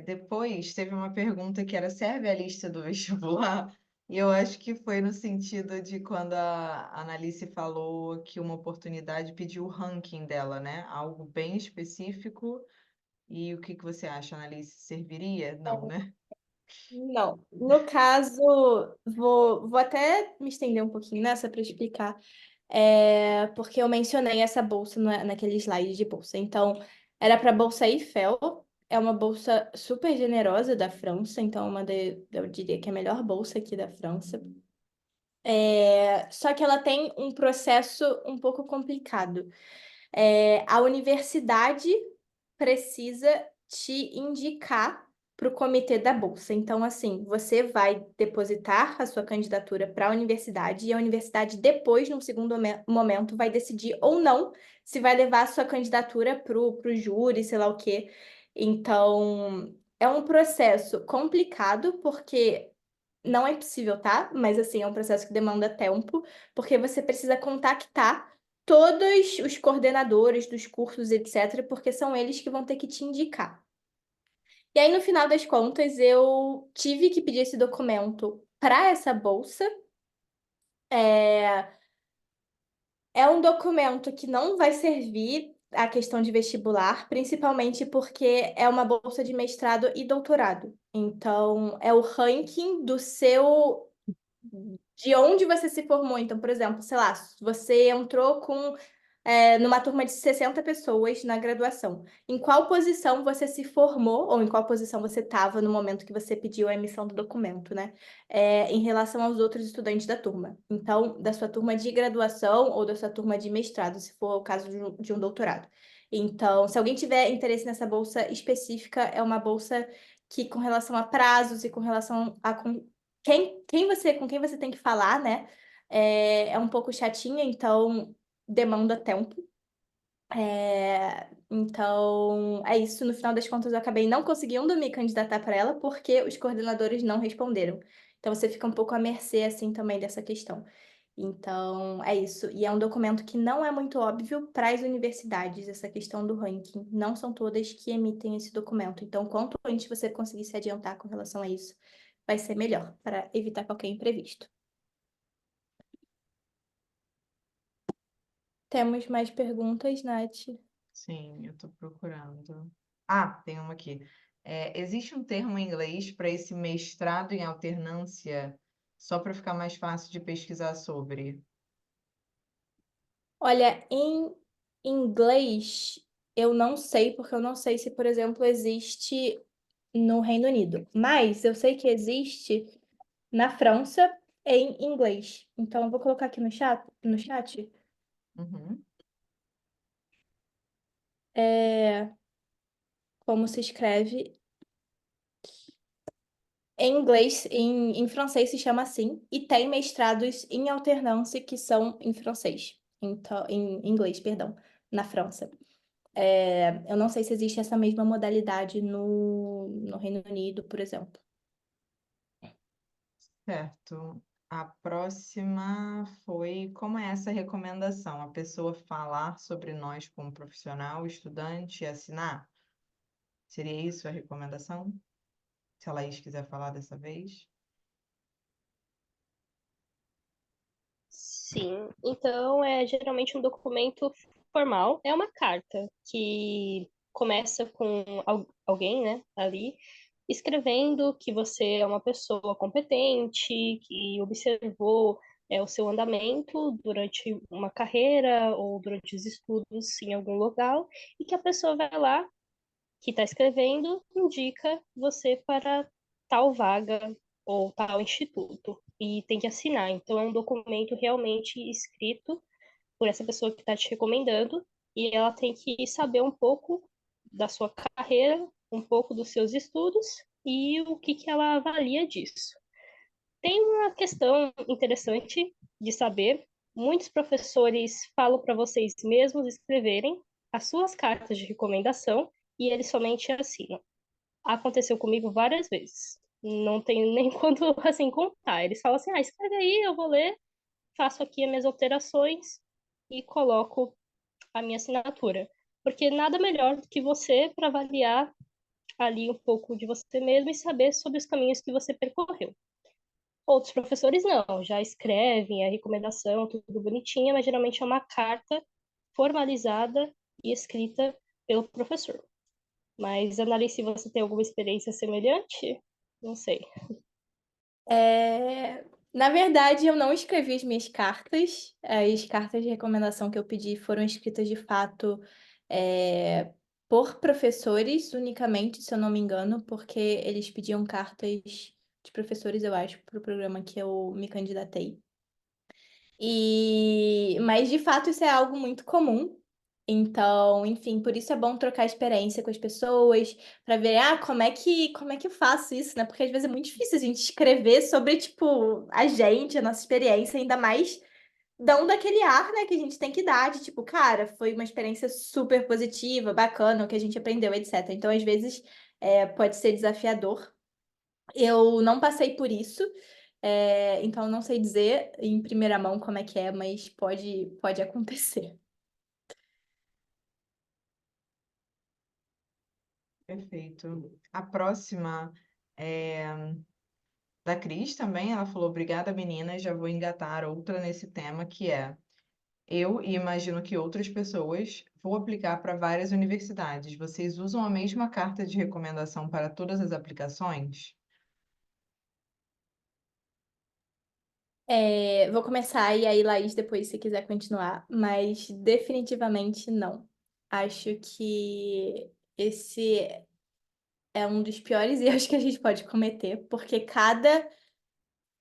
Depois teve uma pergunta que era: serve a lista do vestibular? E eu acho que foi no sentido de quando a Analice falou que uma oportunidade pediu o ranking dela, né? Algo bem específico. E o que que você acha, Analice? Serviria? Não, né? Não. No caso, vou até me estender um pouquinho nessa para explicar. Porque eu mencionei essa bolsa naquele slide de bolsa. Então, era para a Bolsa Eiffel. É uma bolsa super generosa da França, então eu diria que é a melhor bolsa aqui da França. Só que ela tem um processo um pouco complicado. A universidade precisa te indicar para o comitê da bolsa. Então, assim, você vai depositar a sua candidatura para a universidade e a universidade, depois, num segundo momento, vai decidir ou não se vai levar a sua candidatura para o júri, sei lá o quê. Então, é um processo complicado, porque não é impossível, tá? Mas assim, é um processo que demanda tempo, porque você precisa contactar todos os coordenadores dos cursos, etc., porque são eles que vão ter que te indicar. E aí, no final das contas, eu tive que pedir esse documento para essa bolsa. É... é um documento que não vai servir a questão de vestibular, principalmente porque é uma bolsa de mestrado e doutorado. Então, é o ranking de onde você se formou. Então, por exemplo, sei lá, você entrou com numa turma de 60 pessoas na graduação. Em qual posição você se formou, ou em qual posição você estava no momento que você pediu a emissão do documento, né? Em relação aos outros estudantes da turma. Então, da sua turma de graduação ou da sua turma de mestrado, se for o caso de um doutorado. Então, se alguém tiver interesse nessa bolsa específica, é uma bolsa que, com relação a prazos e com relação a com quem você tem que falar, né? É um pouco chatinha, então demanda tempo. Então, é isso. No final das contas, eu acabei não conseguindo me candidatar para ela porque os coordenadores não responderam. Então, você fica um pouco à mercê, assim, também dessa questão. Então, é isso. E é um documento que não é muito óbvio para as universidades, essa questão do ranking. Não são todas que emitem esse documento. Então, quanto antes você conseguir se adiantar com relação a isso, vai ser melhor para evitar qualquer imprevisto. Temos mais perguntas, Nath? Sim, eu estou procurando. Ah, tem uma aqui. Existe um termo em inglês para esse mestrado em alternância, só para ficar mais fácil de pesquisar sobre? Olha, em inglês, eu não sei, porque eu não sei se, por exemplo, existe no Reino Unido. Mas eu sei que existe na França em inglês. Então, eu vou colocar aqui no chat. Uhum. Como se escreve em inglês, em francês se chama assim, e tem mestrados em alternância que são em francês, então, em inglês, perdão, na França. Eu não sei se existe essa mesma modalidade no Reino Unido, por exemplo. Certo. A próxima foi como é essa recomendação? A pessoa falar sobre nós como profissional, estudante e assinar? Seria isso a recomendação? Se a Laís quiser falar dessa vez. Sim, então é geralmente um documento formal, é uma carta que começa com alguém, né, ali, escrevendo que você é uma pessoa competente, que observou o seu andamento durante uma carreira ou durante os estudos em algum local, e que a pessoa vai lá, que está escrevendo, indica você para tal vaga ou tal instituto e tem que assinar. Então, é um documento realmente escrito por essa pessoa que está te recomendando e ela tem que saber um pouco da sua carreira, um pouco dos seus estudos e o que ela avalia disso. Tem uma questão interessante de saber. Muitos professores falam para vocês mesmos escreverem as suas cartas de recomendação e eles somente assinam. Aconteceu comigo várias vezes. Não tenho nem quando assim contar. Eles falam assim: escreve aí, eu vou ler, faço aqui as minhas alterações e coloco a minha assinatura. Porque nada melhor do que você para avaliar ali um pouco de você mesmo e saber sobre os caminhos que você percorreu. Outros professores não, já escrevem a recomendação, tudo bonitinho, mas geralmente é uma carta formalizada e escrita pelo professor. Mas, Annalise, se você tem alguma experiência semelhante, não sei. Na verdade, eu não escrevi as minhas cartas. As cartas de recomendação que eu pedi foram escritas de fato por professores unicamente, se eu não me engano, porque eles pediam cartas de professores, eu acho, para o programa que eu me candidatei. Mas de fato isso é algo muito comum. Então, enfim, por isso é bom trocar experiência com as pessoas, para ver, como é que eu faço isso, né? Porque às vezes é muito difícil a gente escrever sobre, tipo, a gente, a nossa experiência, ainda mais dando aquele ar, né, que a gente tem que dar, de tipo, cara, foi uma experiência super positiva, bacana, o que a gente aprendeu, etc. Então, às vezes, pode ser desafiador. Eu não passei por isso, então não sei dizer em primeira mão como é que é, mas pode acontecer. Perfeito. A próxima é da Cris também. Ela falou: obrigada, meninas. Já vou engatar outra nesse tema, que é: eu e imagino que outras pessoas vou aplicar para várias universidades. Vocês usam a mesma carta de recomendação para todas as aplicações? Vou começar e aí, Laís, depois, se quiser continuar, mas definitivamente não. Acho que esse é um dos piores erros que a gente pode cometer, porque cada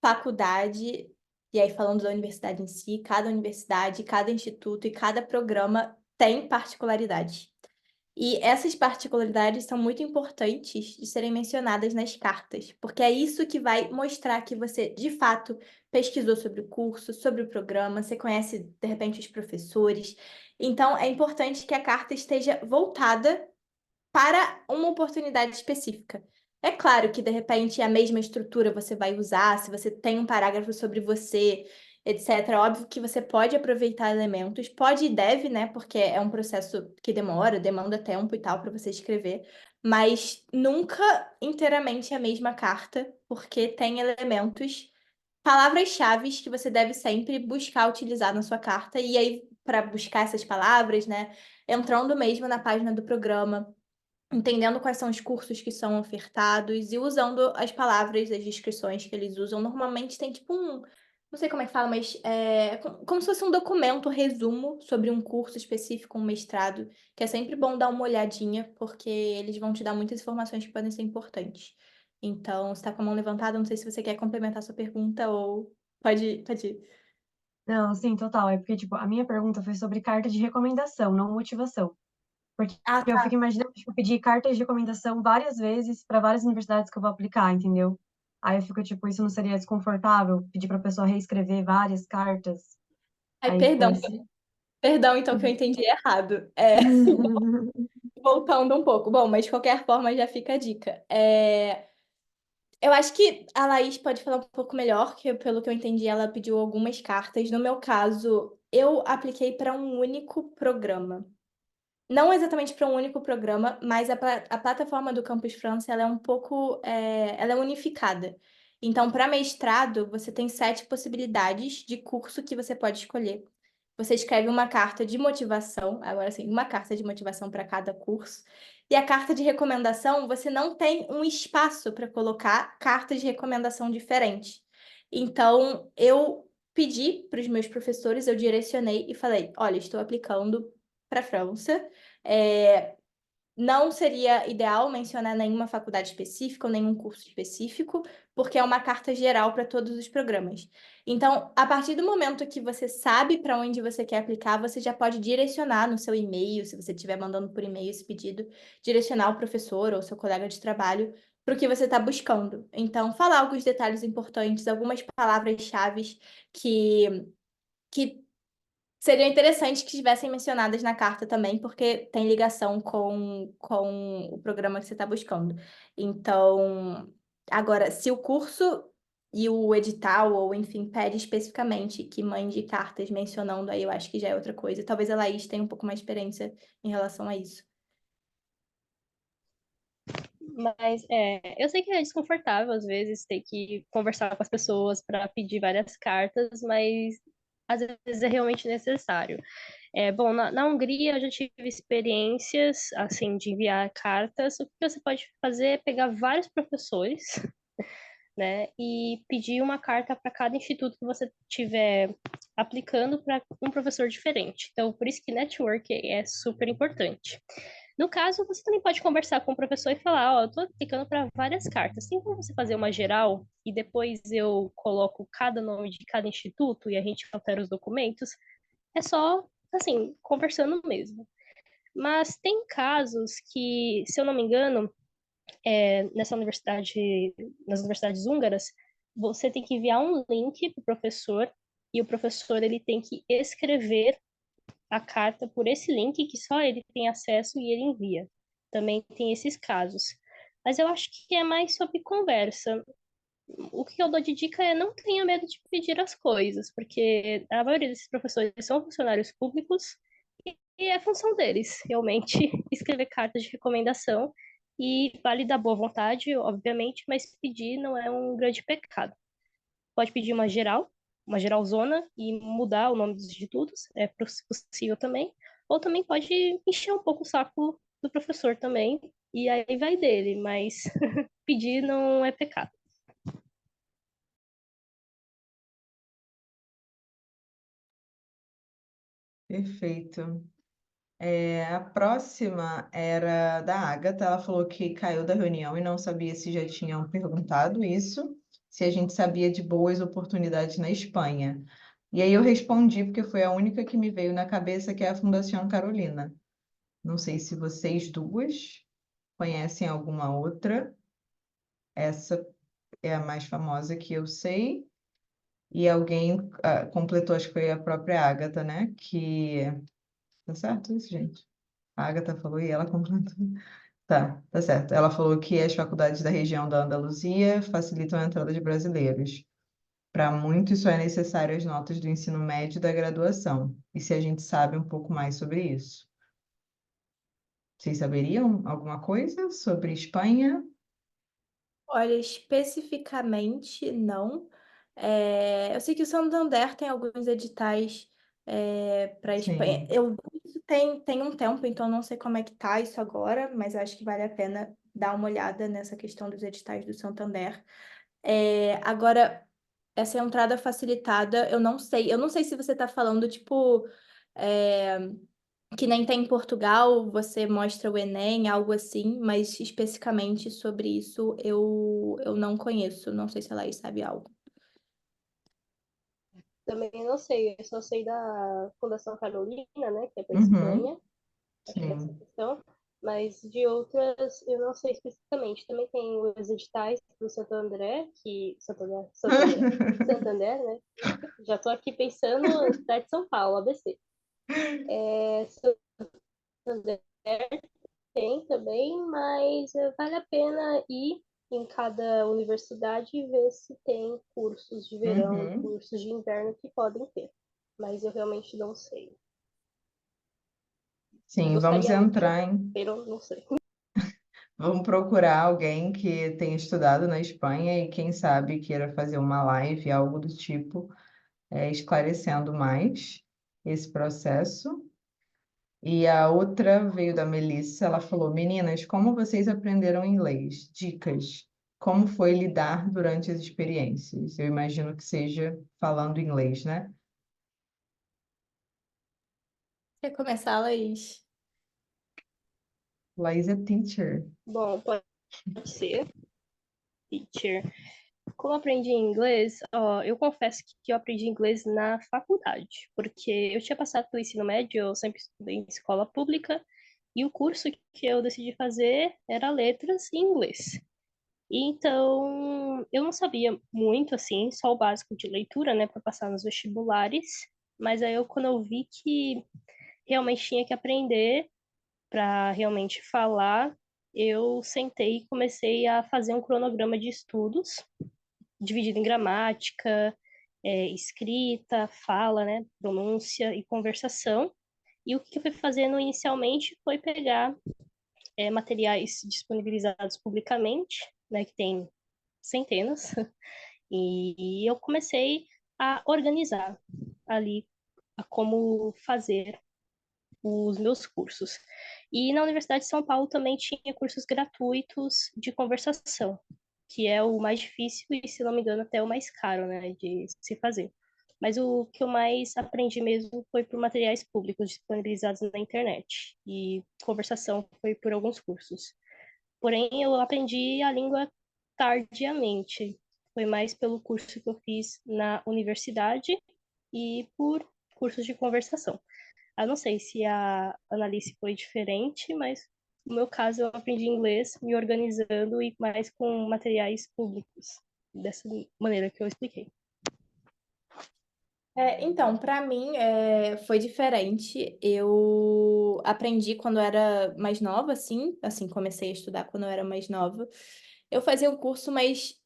faculdade, e aí falando da universidade em si, cada universidade, cada instituto e cada programa tem particularidades. E essas particularidades são muito importantes de serem mencionadas nas cartas, porque é isso que vai mostrar que você, de fato, pesquisou sobre o curso, sobre o programa, você conhece, de repente, os professores. Então, é importante que a carta esteja voltada para uma oportunidade específica. É claro que, de repente, a mesma estrutura você vai usar, se você tem um parágrafo sobre você, etc. Óbvio que você pode aproveitar elementos, pode e deve, né? Porque é um processo que demanda tempo e tal para você escrever, mas nunca inteiramente a mesma carta, porque tem elementos, palavras-chave que você deve sempre buscar utilizar na sua carta, e aí, para buscar essas palavras, né? Entrando mesmo na página do programa, entendendo quais são os cursos que são ofertados e usando as palavras das descrições que eles usam. Normalmente tem tipo um, não sei como é que fala, mas como se fosse um documento, resumo sobre um curso específico, um mestrado, que é sempre bom dar uma olhadinha, porque eles vão te dar muitas informações que podem ser importantes. Então, você está com a mão levantada, não sei se você quer complementar a sua pergunta ou pode ir. Não, sim, total. É porque, tipo, a minha pergunta foi sobre carta de recomendação, não motivação. Porque Ah, eu tá. fico imaginando, tipo, pedir cartas de recomendação várias vezes para várias universidades que eu vou aplicar, entendeu? Aí eu fico, tipo, isso não seria desconfortável? Pedir pra pessoa reescrever várias cartas? Ai, Aí ficou perdão, esse. perdão, então que eu entendi errado. Voltando um pouco. Bom, mas de qualquer forma já fica a dica. Eu acho que a Laís pode falar um pouco melhor, que pelo que eu entendi, ela pediu algumas cartas. No meu caso, eu apliquei para um único programa. Não exatamente para um único programa, mas a plataforma do Campus França, ela é um pouco, ela é unificada. Então, para mestrado, você tem 7 possibilidades de curso que você pode escolher. Você escreve uma carta de motivação, agora sim, uma carta de motivação para cada curso. E a carta de recomendação, você não tem um espaço para colocar cartas de recomendação diferentes. Então, eu pedi para os meus professores, eu direcionei e falei: olha, estou aplicando para a França. É, não seria ideal mencionar nenhuma faculdade específica ou nenhum curso específico, porque é uma carta geral para todos os programas. Então, a partir do momento que você sabe para onde você quer aplicar, você já pode direcionar no seu e-mail, se você estiver mandando por e-mail esse pedido, direcionar o professor ou seu colega de trabalho para o que você está buscando. Então, falar alguns detalhes importantes, algumas palavras-chave que seria interessante que estivessem mencionadas na carta também, porque tem ligação com o programa que você está buscando. Então, agora, se o curso e o edital, ou enfim, pede especificamente que mande cartas mencionando, aí eu acho que já é outra coisa. Talvez a Laís tenha um pouco mais de experiência em relação a isso. Mas eu sei que é desconfortável às vezes ter que conversar com as pessoas para pedir várias cartas, mas às vezes é realmente necessário. Bom, na Hungria eu já tive experiências assim de enviar cartas. O que você pode fazer é pegar vários professores, né, e pedir uma carta para cada instituto que você tiver aplicando para um professor diferente. Então, por isso que network é super importante. No caso, você também pode conversar com o professor e falar, ó, eu tô aplicando para várias cartas. Tem como você fazer uma geral e depois eu coloco cada nome de cada instituto e a gente altera os documentos? É só, assim, conversando mesmo. Mas tem casos que, se eu não me engano, nessa universidade, nas universidades húngaras, você tem que enviar um link para o professor e o professor ele tem que escrever a carta por esse link que só ele tem acesso e ele envia. Também tem esses casos. Mas eu acho que é mais sobre conversa. O que eu dou de dica é não tenha medo de pedir as coisas, porque a maioria desses professores são funcionários públicos e é função deles, realmente, escrever cartas de recomendação e vale da boa vontade, obviamente, mas pedir não é um grande pecado. Pode pedir uma geralzona e mudar o nome dos institutos, é possível também, ou também pode encher um pouco o saco do professor também, e aí vai dele, mas pedir não é pecado. Perfeito. A próxima era da Agatha. Ela falou que caiu da reunião e não sabia se já tinham perguntado isso, se a gente sabia de boas oportunidades na Espanha. E aí eu respondi, porque foi a única que me veio na cabeça, que é a Fundação Carolina. Não sei se vocês duas conhecem alguma outra. Essa é a mais famosa que eu sei. E alguém completou, acho que foi a própria Agatha, né? Tá certo isso, gente? A Agatha falou e ela completou. Tá certo. Ela falou que as faculdades da região da Andaluzia facilitam a entrada de brasileiros. Para muitos, só é necessário as notas do ensino médio e da graduação. E se a gente sabe um pouco mais sobre isso? Vocês saberiam alguma coisa sobre Espanha? Olha, especificamente não. Eu sei que o Santander tem alguns editais para Espanha. Sim. Eu isso tem um tempo, então não sei como é que tá isso agora, mas acho que vale a pena dar uma olhada nessa questão dos editais do Santander. Agora, essa entrada facilitada, eu não sei. Eu não sei se você está falando, tipo, é, que nem tem em Portugal, você mostra o Enem, algo assim, mas especificamente sobre isso eu não conheço. Não sei se a Laís sabe algo. Também não sei, eu só sei da Fundação Carolina, né, que é para Uhum. Espanha, acho que é essa Sim. questão, mas de outras eu não sei especificamente. Também tem os editais do Santo André, Santander, né? Já estou aqui pensando cidade de São Paulo, ABC. Santander tem também, mas vale a pena ir em cada universidade e ver se tem cursos de verão e Uhum. cursos de inverno que podem ter. Mas eu realmente não sei. Sim, vamos Gostaria muito, entrar em. pero não sei. Vamos procurar alguém que tenha estudado na Espanha e quem sabe queira fazer uma live, algo do tipo, esclarecendo mais esse processo. E a outra veio da Melissa, ela falou: Meninas, como vocês aprenderam inglês? Dicas. Como foi lidar durante as experiências? Eu imagino que seja falando inglês, né? Quer começar, Laís? Laís é teacher. Bom, pode ser, teacher. Como eu aprendi inglês, ó, eu confesso que eu aprendi inglês na faculdade, porque eu tinha passado pelo ensino médio, eu sempre estudei em escola pública, e o curso que eu decidi fazer era letras em inglês. E então, eu não sabia muito, assim, só o básico de leitura, né, para passar nos vestibulares, mas aí quando eu vi que realmente tinha que aprender para realmente falar, eu sentei e comecei a fazer um cronograma de estudos, dividido em gramática, escrita, fala, né, pronúncia e conversação. E o que eu fui fazendo inicialmente foi pegar materiais disponibilizados publicamente, né, que tem centenas, e eu comecei a organizar ali a como fazer os meus cursos. E na Universidade de São Paulo também tinha cursos gratuitos de conversação, que é o mais difícil e, se não me engano, até o mais caro, né, de se fazer. Mas o que eu mais aprendi mesmo foi por materiais públicos disponibilizados na internet. E conversação foi por alguns cursos. Porém, eu aprendi a língua tardiamente. Foi mais pelo curso que eu fiz na universidade e por cursos de conversação. Eu não sei se a Analice foi diferente, mas no meu caso eu aprendi inglês me organizando e mais com materiais públicos, dessa maneira que eu expliquei. Então, para mim foi diferente. Eu aprendi quando eu era mais nova, assim, comecei a estudar quando eu era mais nova. Eu fazia um curso, mas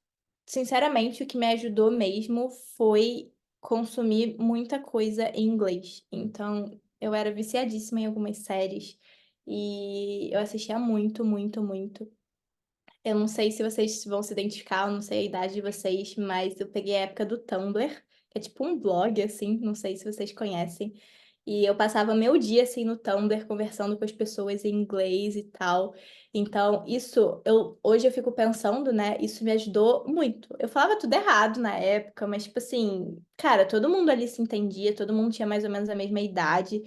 sinceramente o que me ajudou mesmo foi consumir muita coisa em inglês. Então, eu era viciadíssima em algumas séries e eu assistia muito, muito, muito. Eu não sei se vocês vão se identificar, eu não sei a idade de vocês, mas eu peguei a época do Tumblr, que é tipo um blog, assim, não sei se vocês conhecem. E eu passava meu dia assim no Tumblr conversando com as pessoas em inglês e tal. Então, hoje eu fico pensando, né? Isso me ajudou muito. Eu falava tudo errado na época, mas tipo assim, cara, todo mundo ali se entendia, todo mundo tinha mais ou menos a mesma idade.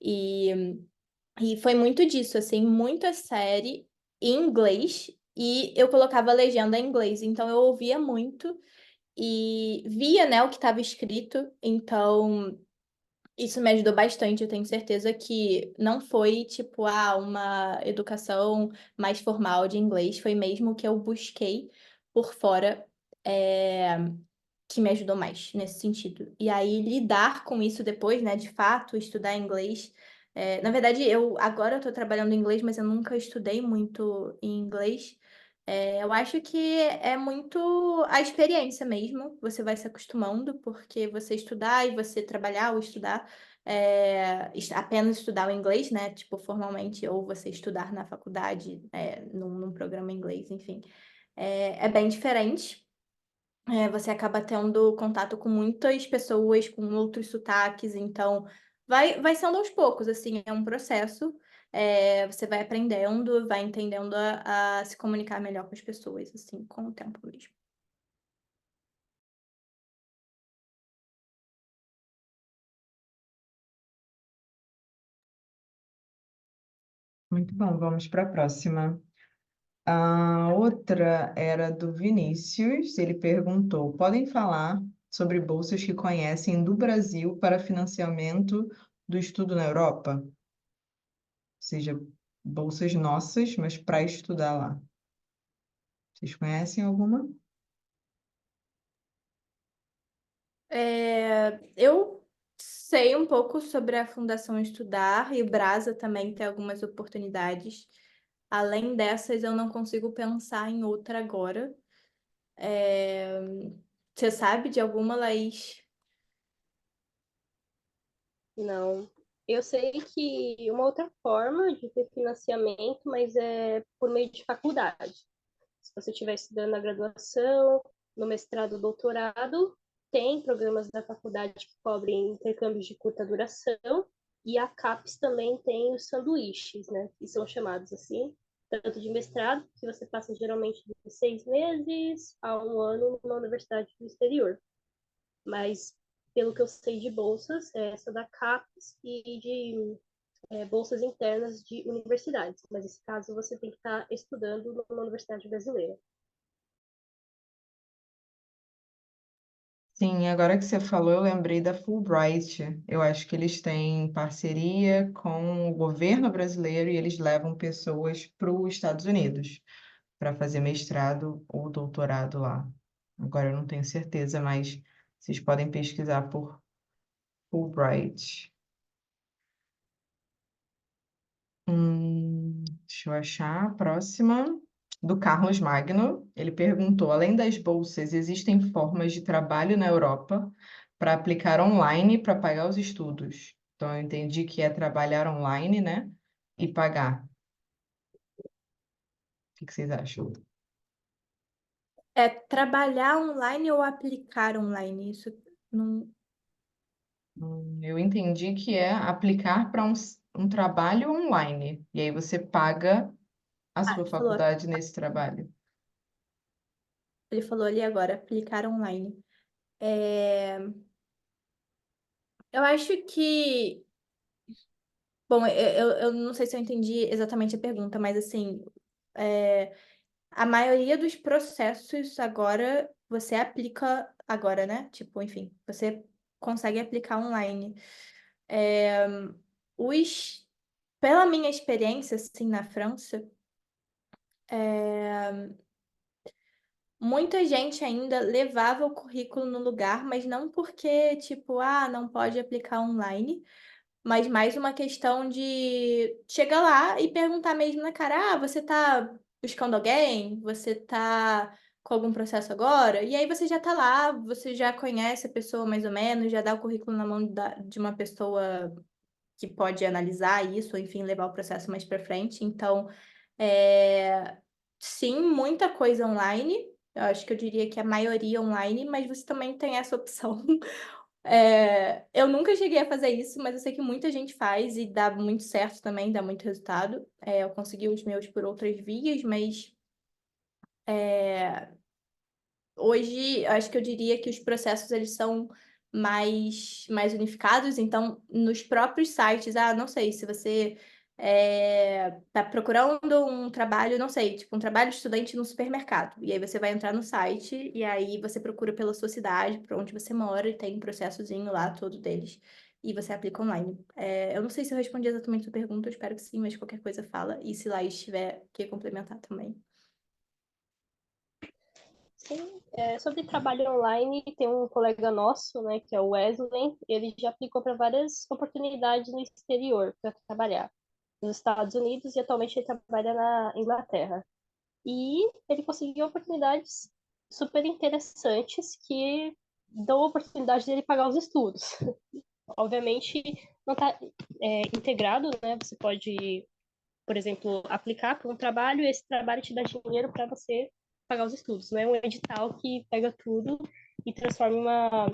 E, e foi muito disso, assim, muita série em inglês. E eu colocava a legenda em inglês, então eu ouvia muito e via, né, o que estava escrito. Então, isso me ajudou bastante. Eu tenho certeza que não foi, tipo, uma educação mais formal de inglês. Foi mesmo que eu busquei por fora, é, que me ajudou mais nesse sentido. E aí, lidar com isso depois, né, de fato, estudar inglês. Na verdade, agora eu tô trabalhando em inglês, mas eu nunca estudei muito em inglês. Eu acho que é muito a experiência mesmo. Você vai se acostumando, porque você estudar e você trabalhar ou estudar, apenas estudar o inglês, né? Tipo, formalmente, ou você estudar na faculdade, num programa em inglês, enfim. É bem diferente. Você acaba tendo contato com muitas pessoas, com outros sotaques, então vai sendo aos poucos, assim, é um processo. Você vai aprendendo, vai entendendo a se comunicar melhor com as pessoas, assim, com o tempo mesmo. Muito bom, vamos para a próxima. A outra era do Vinícius. Ele perguntou: podem falar sobre bolsas que conhecem do Brasil para financiamento do estudo na Europa? Ou seja, bolsas nossas, mas para estudar lá. Vocês conhecem alguma? Eu sei um pouco sobre a Fundação Estudar e o Brasa também tem algumas oportunidades. Além dessas, eu não consigo pensar em outra agora. É, Você sabe de alguma, Laís? Não. Eu sei que uma outra forma de ter financiamento, mas é por meio de faculdade. Se você estiver estudando na graduação, no mestrado, doutorado, tem programas da faculdade que cobrem intercâmbios de curta duração, e a CAPES também tem os sanduíches, né, que são chamados assim, tanto de mestrado, que você passa geralmente de 6 meses a um ano numa universidade do exterior. Mas, pelo que eu sei de bolsas, é essa da CAPES e de bolsas internas de universidades. Mas, nesse caso, você tem que estar estudando numa universidade brasileira. Sim, agora que você falou, eu lembrei da Fulbright. Eu acho que eles têm parceria com o governo brasileiro e eles levam pessoas para os Estados Unidos para fazer mestrado ou doutorado lá. Agora eu não tenho certeza, mas vocês podem pesquisar por Fulbright. Deixa eu achar a próxima. Do Carlos Magno. Ele perguntou: além das bolsas, existem formas de trabalho na Europa para aplicar online para pagar os estudos? Então, eu entendi que é trabalhar online, né? E pagar. O que vocês acham? É trabalhar online ou aplicar online? Isso não. Eu entendi que é aplicar para um trabalho online. E aí você paga a Ah, sua faculdade nesse trabalho. ele falou ali agora, aplicar online. É, Eu acho que. Bom, eu não sei se eu entendi exatamente a pergunta, mas assim, é, a maioria dos processos agora você aplica agora, né? Tipo, enfim, você consegue aplicar online. É, os, Pela minha experiência, assim, na França, é, muita gente ainda levava o currículo no lugar, mas não porque, tipo, não pode aplicar online, mas mais uma questão de chegar lá e perguntar mesmo na cara, você tá buscando alguém? Você tá com algum processo agora? E aí você já tá lá, você já conhece a pessoa mais ou menos, já dá o currículo na mão de uma pessoa que pode analisar isso, ou enfim, levar o processo mais para frente. Então, sim, muita coisa online. Eu acho que eu diria que a maioria online, mas você também tem essa opção Eu nunca cheguei a fazer isso, mas eu sei que muita gente faz e dá muito certo também, dá muito resultado. Eu consegui os meus por outras vias, mas hoje acho que eu diria que os processos eles são mais unificados. Então, nos próprios sites, não sei, se você tá procurando um trabalho, não sei, tipo um trabalho de estudante no supermercado. E aí você vai entrar no site e aí você procura pela sua cidade, por onde você mora, e tem um processozinho lá, todo deles. E você aplica online. Eu não sei se eu respondi exatamente a sua pergunta, eu espero que sim, mas qualquer coisa fala. E se lá estiver, que complementar também. Sim, sobre trabalho online, tem um colega nosso, né, que é o Wesley, ele já aplicou para várias oportunidades no exterior para trabalhar, nos Estados Unidos, e atualmente ele trabalha na Inglaterra. E ele conseguiu oportunidades super interessantes que dão a oportunidade dele pagar os estudos. Obviamente, não está integrado, né? Você pode, por exemplo, aplicar para um trabalho e esse trabalho te dá dinheiro para você pagar os estudos. Não é um edital que pega tudo e transforma em uma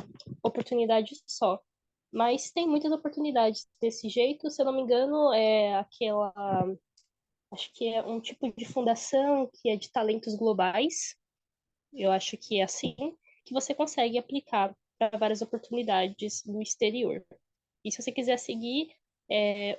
oportunidade só. Mas tem muitas oportunidades desse jeito. Se eu não me engano, é aquela. Acho que é um tipo de fundação que é de talentos globais. Eu acho que é assim que você consegue aplicar para várias oportunidades no exterior. E se você quiser seguir,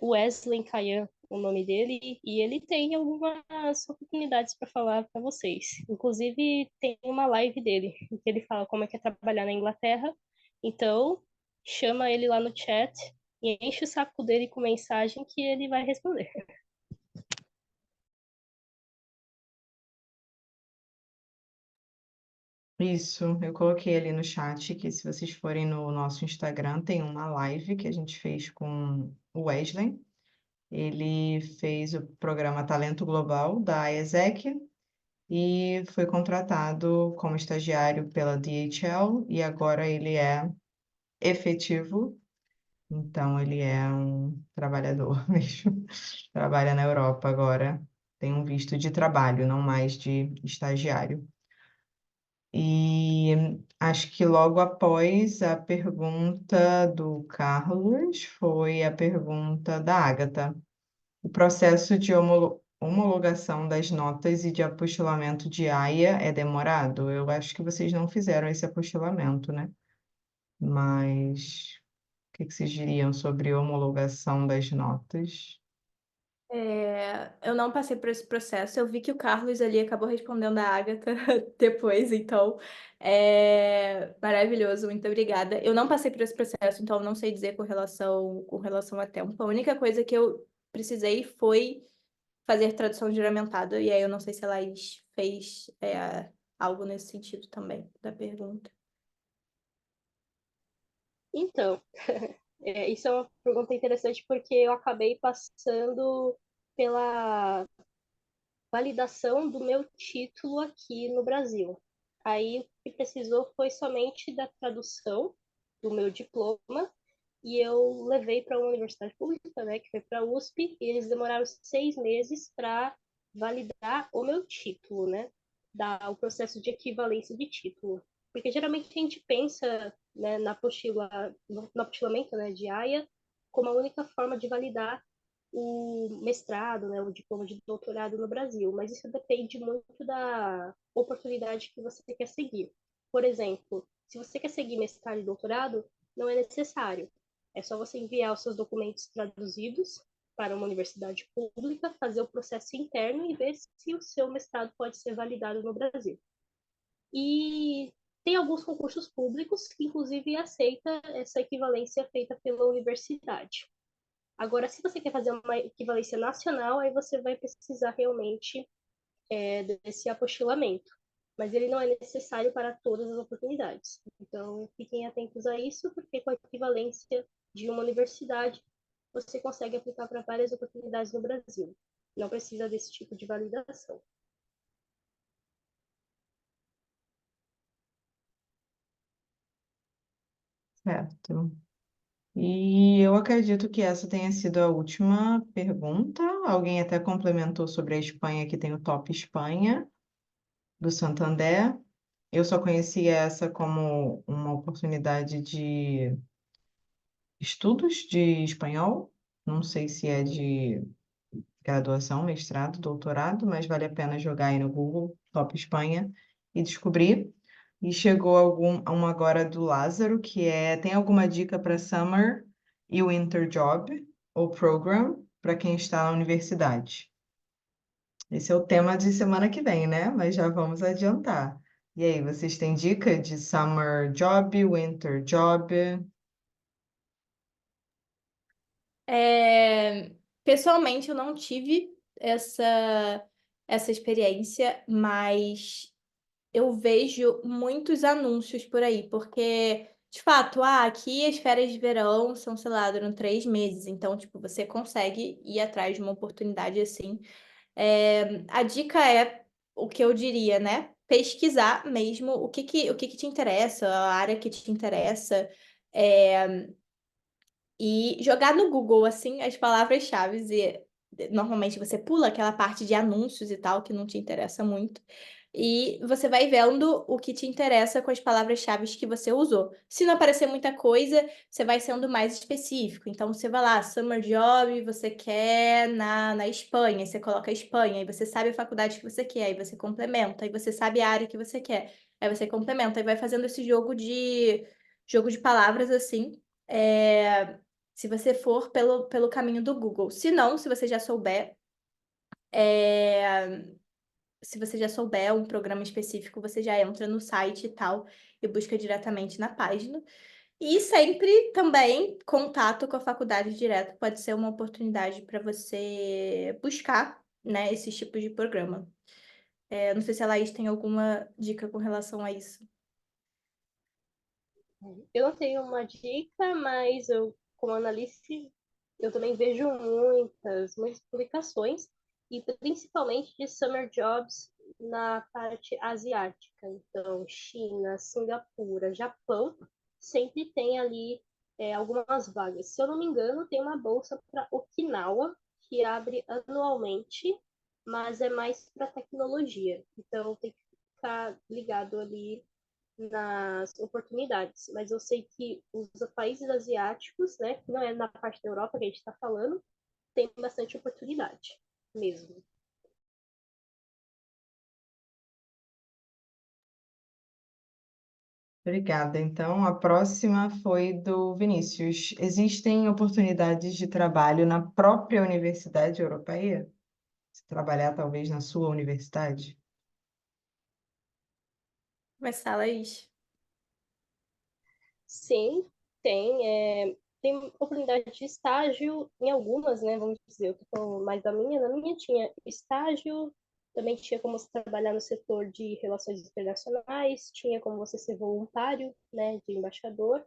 o Wesley Kayan, o nome dele, e ele tem algumas oportunidades para falar para vocês. Inclusive, tem uma live dele, em que ele fala como é que é trabalhar na Inglaterra. Então, chama ele lá no chat e enche o saco dele com mensagem que ele vai responder. Isso, eu coloquei ali no chat que se vocês forem no nosso Instagram, tem uma live que a gente fez com o Wesley. Ele fez o programa Talento Global da IESEC e foi contratado como estagiário pela DHL e agora ele é efetivo, então ele é um trabalhador mesmo. Trabalha na Europa agora, tem um visto de trabalho, não mais de estagiário. E acho que logo após a pergunta do Carlos foi a pergunta da Ágata. O processo de homologação das notas e de apostilamento de AIA é demorado? Eu acho que vocês não fizeram esse apostilamento, né? Mas o que vocês diriam sobre homologação das notas? Eu não passei por esse processo. Eu vi que o Carlos ali acabou respondendo a Agatha depois, então maravilhoso, muito obrigada. Eu não passei por esse processo, então eu não sei dizer com relação a tempo. A única coisa que eu precisei foi fazer tradução juramentada, e aí eu não sei se a Laís fez algo nesse sentido também da pergunta. Então, isso é uma pergunta interessante porque eu acabei passando pela validação do meu título aqui no Brasil. Aí o que precisou foi somente da tradução do meu diploma e eu levei para uma universidade pública, né, que foi para a USP, e eles demoraram 6 meses para validar o meu título, né, o processo de equivalência de título. Porque geralmente a gente pensa, né, no apostilamento, né, de AIA como a única forma de validar o mestrado, né, o diploma de doutorado no Brasil, mas isso depende muito da oportunidade que você quer seguir. Por exemplo, se você quer seguir mestrado e doutorado, não é necessário. É só você enviar os seus documentos traduzidos para uma universidade pública, fazer o processo interno e ver se o seu mestrado pode ser validado no Brasil. E tem alguns concursos públicos que, inclusive, aceita essa equivalência feita pela universidade. Agora, se você quer fazer uma equivalência nacional, aí você vai precisar realmente desse apostilamento. Mas ele não é necessário para todas as oportunidades. Então, fiquem atentos a isso, porque com a equivalência de uma universidade, você consegue aplicar para várias oportunidades no Brasil. Não precisa desse tipo de validação. Certo. E eu acredito que essa tenha sido a última pergunta. Alguém até complementou sobre a Espanha, que tem o Top Espanha, do Santander. Eu só conheci essa como uma oportunidade de estudos de espanhol. Não sei se é de graduação, mestrado, doutorado, mas vale a pena jogar aí no Google, Top Espanha, e descobrir. E chegou uma agora do Lázaro, que é, tem alguma dica para Summer e Winter Job ou Program para quem está na universidade? Esse é o tema de semana que vem, né? Mas já vamos adiantar. E aí, vocês têm dica de Summer Job, Winter Job? Pessoalmente, eu não tive essa experiência, mas eu vejo muitos anúncios por aí, porque, de fato, aqui as férias de verão são, sei lá, duram 3 meses, então, tipo, você consegue ir atrás de uma oportunidade assim. A dica é o que eu diria, né? Pesquisar mesmo o que que te interessa, a área que te interessa. É, e jogar no Google, assim, as palavras-chave e normalmente você pula aquela parte de anúncios e tal, que não te interessa muito. E você vai vendo o que te interessa com as palavras-chave que você usou. Se não aparecer muita coisa, você vai sendo mais específico. Então, você vai lá, Summer Job, você quer na Espanha, aí você coloca Espanha, aí você sabe a faculdade que você quer, aí você complementa, aí você sabe a área que você quer, aí você complementa, aí vai fazendo esse jogo de palavras assim. É, se você for pelo caminho do Google. Se não, é, se você já souber um programa específico, você já entra no site e tal e busca diretamente na página. E sempre também contato com a faculdade direto pode ser uma oportunidade para você buscar, né, esses tipos de programa. Não sei se a Laís tem alguma dica com relação a isso. Eu não tenho uma dica, mas eu, como analista, eu também vejo muitas publicações, e principalmente de summer jobs na parte asiática. Então, China, Singapura, Japão, sempre tem ali algumas vagas. Se eu não me engano, tem uma bolsa para Okinawa, que abre anualmente, mas é mais para tecnologia. Então, tem que ficar ligado ali nas oportunidades, mas eu sei que os países asiáticos, né, que não é na parte da Europa que a gente está falando, tem bastante oportunidade mesmo. Obrigada. Então, a próxima foi do Vinícius. Existem oportunidades de trabalho na própria universidade europeia? Se trabalhar talvez na sua universidade? Começar, Laís. Sim, tem oportunidade de estágio em algumas, né? Vamos dizer, eu tô falando mais da minha. Na minha tinha estágio, também tinha como você trabalhar no setor de relações internacionais, tinha como você ser voluntário, né, de embaixador,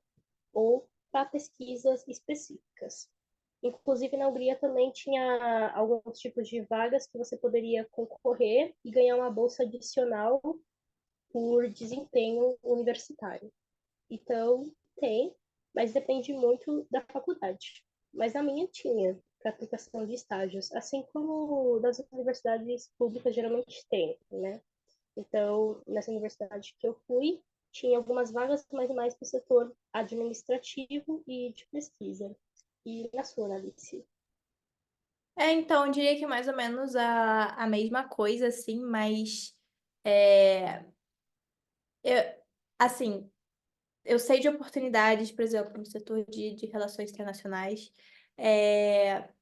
ou para pesquisas específicas. Inclusive, na Hungria também tinha alguns tipos de vagas que você poderia concorrer e ganhar uma bolsa adicional por desempenho universitário. Então, tem, mas depende muito da faculdade. Mas na minha tinha, para aplicação de estágios, assim como das universidades públicas geralmente tem, né? Então, nessa universidade que eu fui, tinha algumas vagas, mas mais para o setor administrativo e de pesquisa. E na sua, Alice? Então, eu diria que mais ou menos a mesma coisa, assim, mas é, eu, assim, eu sei de oportunidades, por exemplo, no setor de relações internacionais,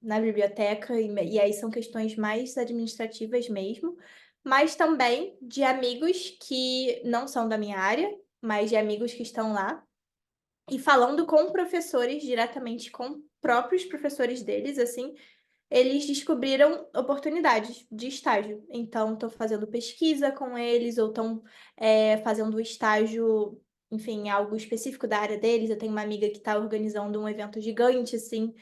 na biblioteca, e aí são questões mais administrativas mesmo, mas também de amigos que não são da minha área, mas de amigos que estão lá, e falando com professores, diretamente com próprios professores deles, assim, eles descobriram oportunidades de estágio. Então, estou fazendo pesquisa com eles, ou estão fazendo estágio, enfim, algo específico da área deles. Eu tenho uma amiga que está organizando um evento gigante, assim,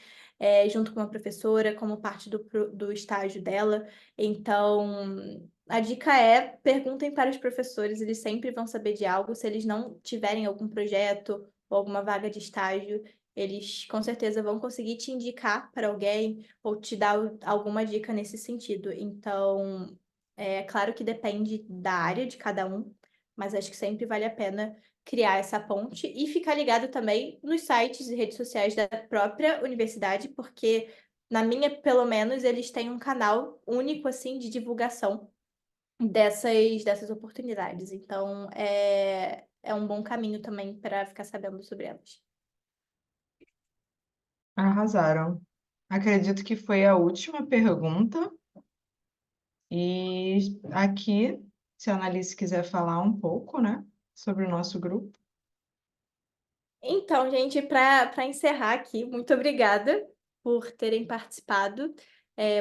junto com uma professora, como parte do estágio dela. Então, a dica é: perguntem para os professores, eles sempre vão saber de algo. Se eles não tiverem algum projeto ou alguma vaga de estágio, eles com certeza vão conseguir te indicar para alguém ou te dar alguma dica nesse sentido. Então, é claro que depende da área de cada um, mas acho que sempre vale a pena criar essa ponte e ficar ligado também nos sites e redes sociais da própria universidade, porque na minha, pelo menos, eles têm um canal único assim de divulgação dessas oportunidades. Então, é um bom caminho também para ficar sabendo sobre elas. Arrasaram. Acredito que foi a última pergunta. E aqui, se a Annalise quiser falar um pouco, né, sobre o nosso grupo. Então, gente, para encerrar aqui, muito obrigada por terem participado,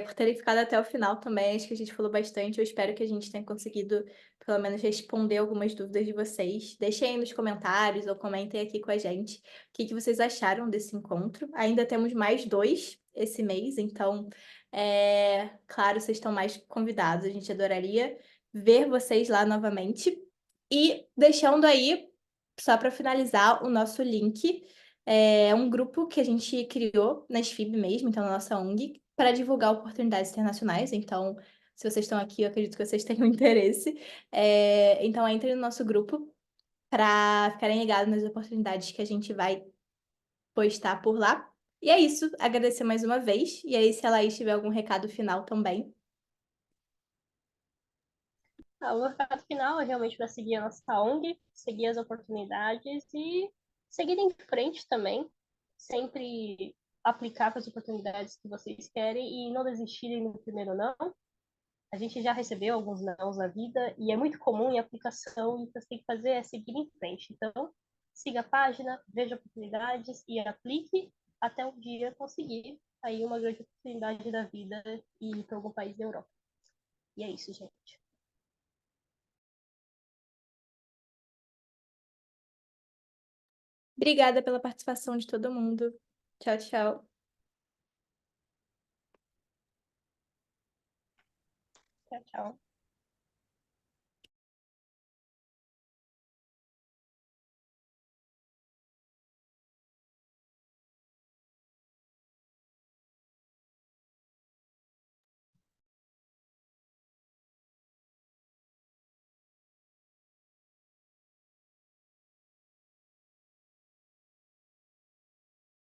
por terem ficado até o final também. Acho que a gente falou bastante. Eu espero que a gente tenha conseguido, pelo menos, responder algumas dúvidas de vocês. Deixem aí nos comentários ou comentem aqui com a gente o que vocês acharam desse encontro. Ainda temos mais 2 esse mês, então, claro, vocês estão mais convidados. A gente adoraria ver vocês lá novamente. E deixando aí só para finalizar, o nosso link é um grupo que a gente criou na SFIB mesmo, então na nossa ONG, para divulgar oportunidades internacionais. Então, se vocês estão aqui, eu acredito que vocês tenham interesse. Então, entrem no nosso grupo para ficarem ligados nas oportunidades que a gente vai postar por lá. E é isso, agradecer mais uma vez. E aí, se a Laís tiver algum recado final também. O meu recado final é realmente para seguir a nossa ONG, seguir as oportunidades e seguir em frente também. Sempre aplicar para as oportunidades que vocês querem e não desistirem no primeiro não. A gente já recebeu alguns nãos na vida e é muito comum em aplicação e o que você tem que fazer é seguir em frente. Então, siga a página, veja oportunidades e aplique até um dia conseguir aí uma grande oportunidade da vida e ir para algum país da Europa. E é isso, gente. Obrigada pela participação de todo mundo. Tchau, tchau. Tchau, tchau.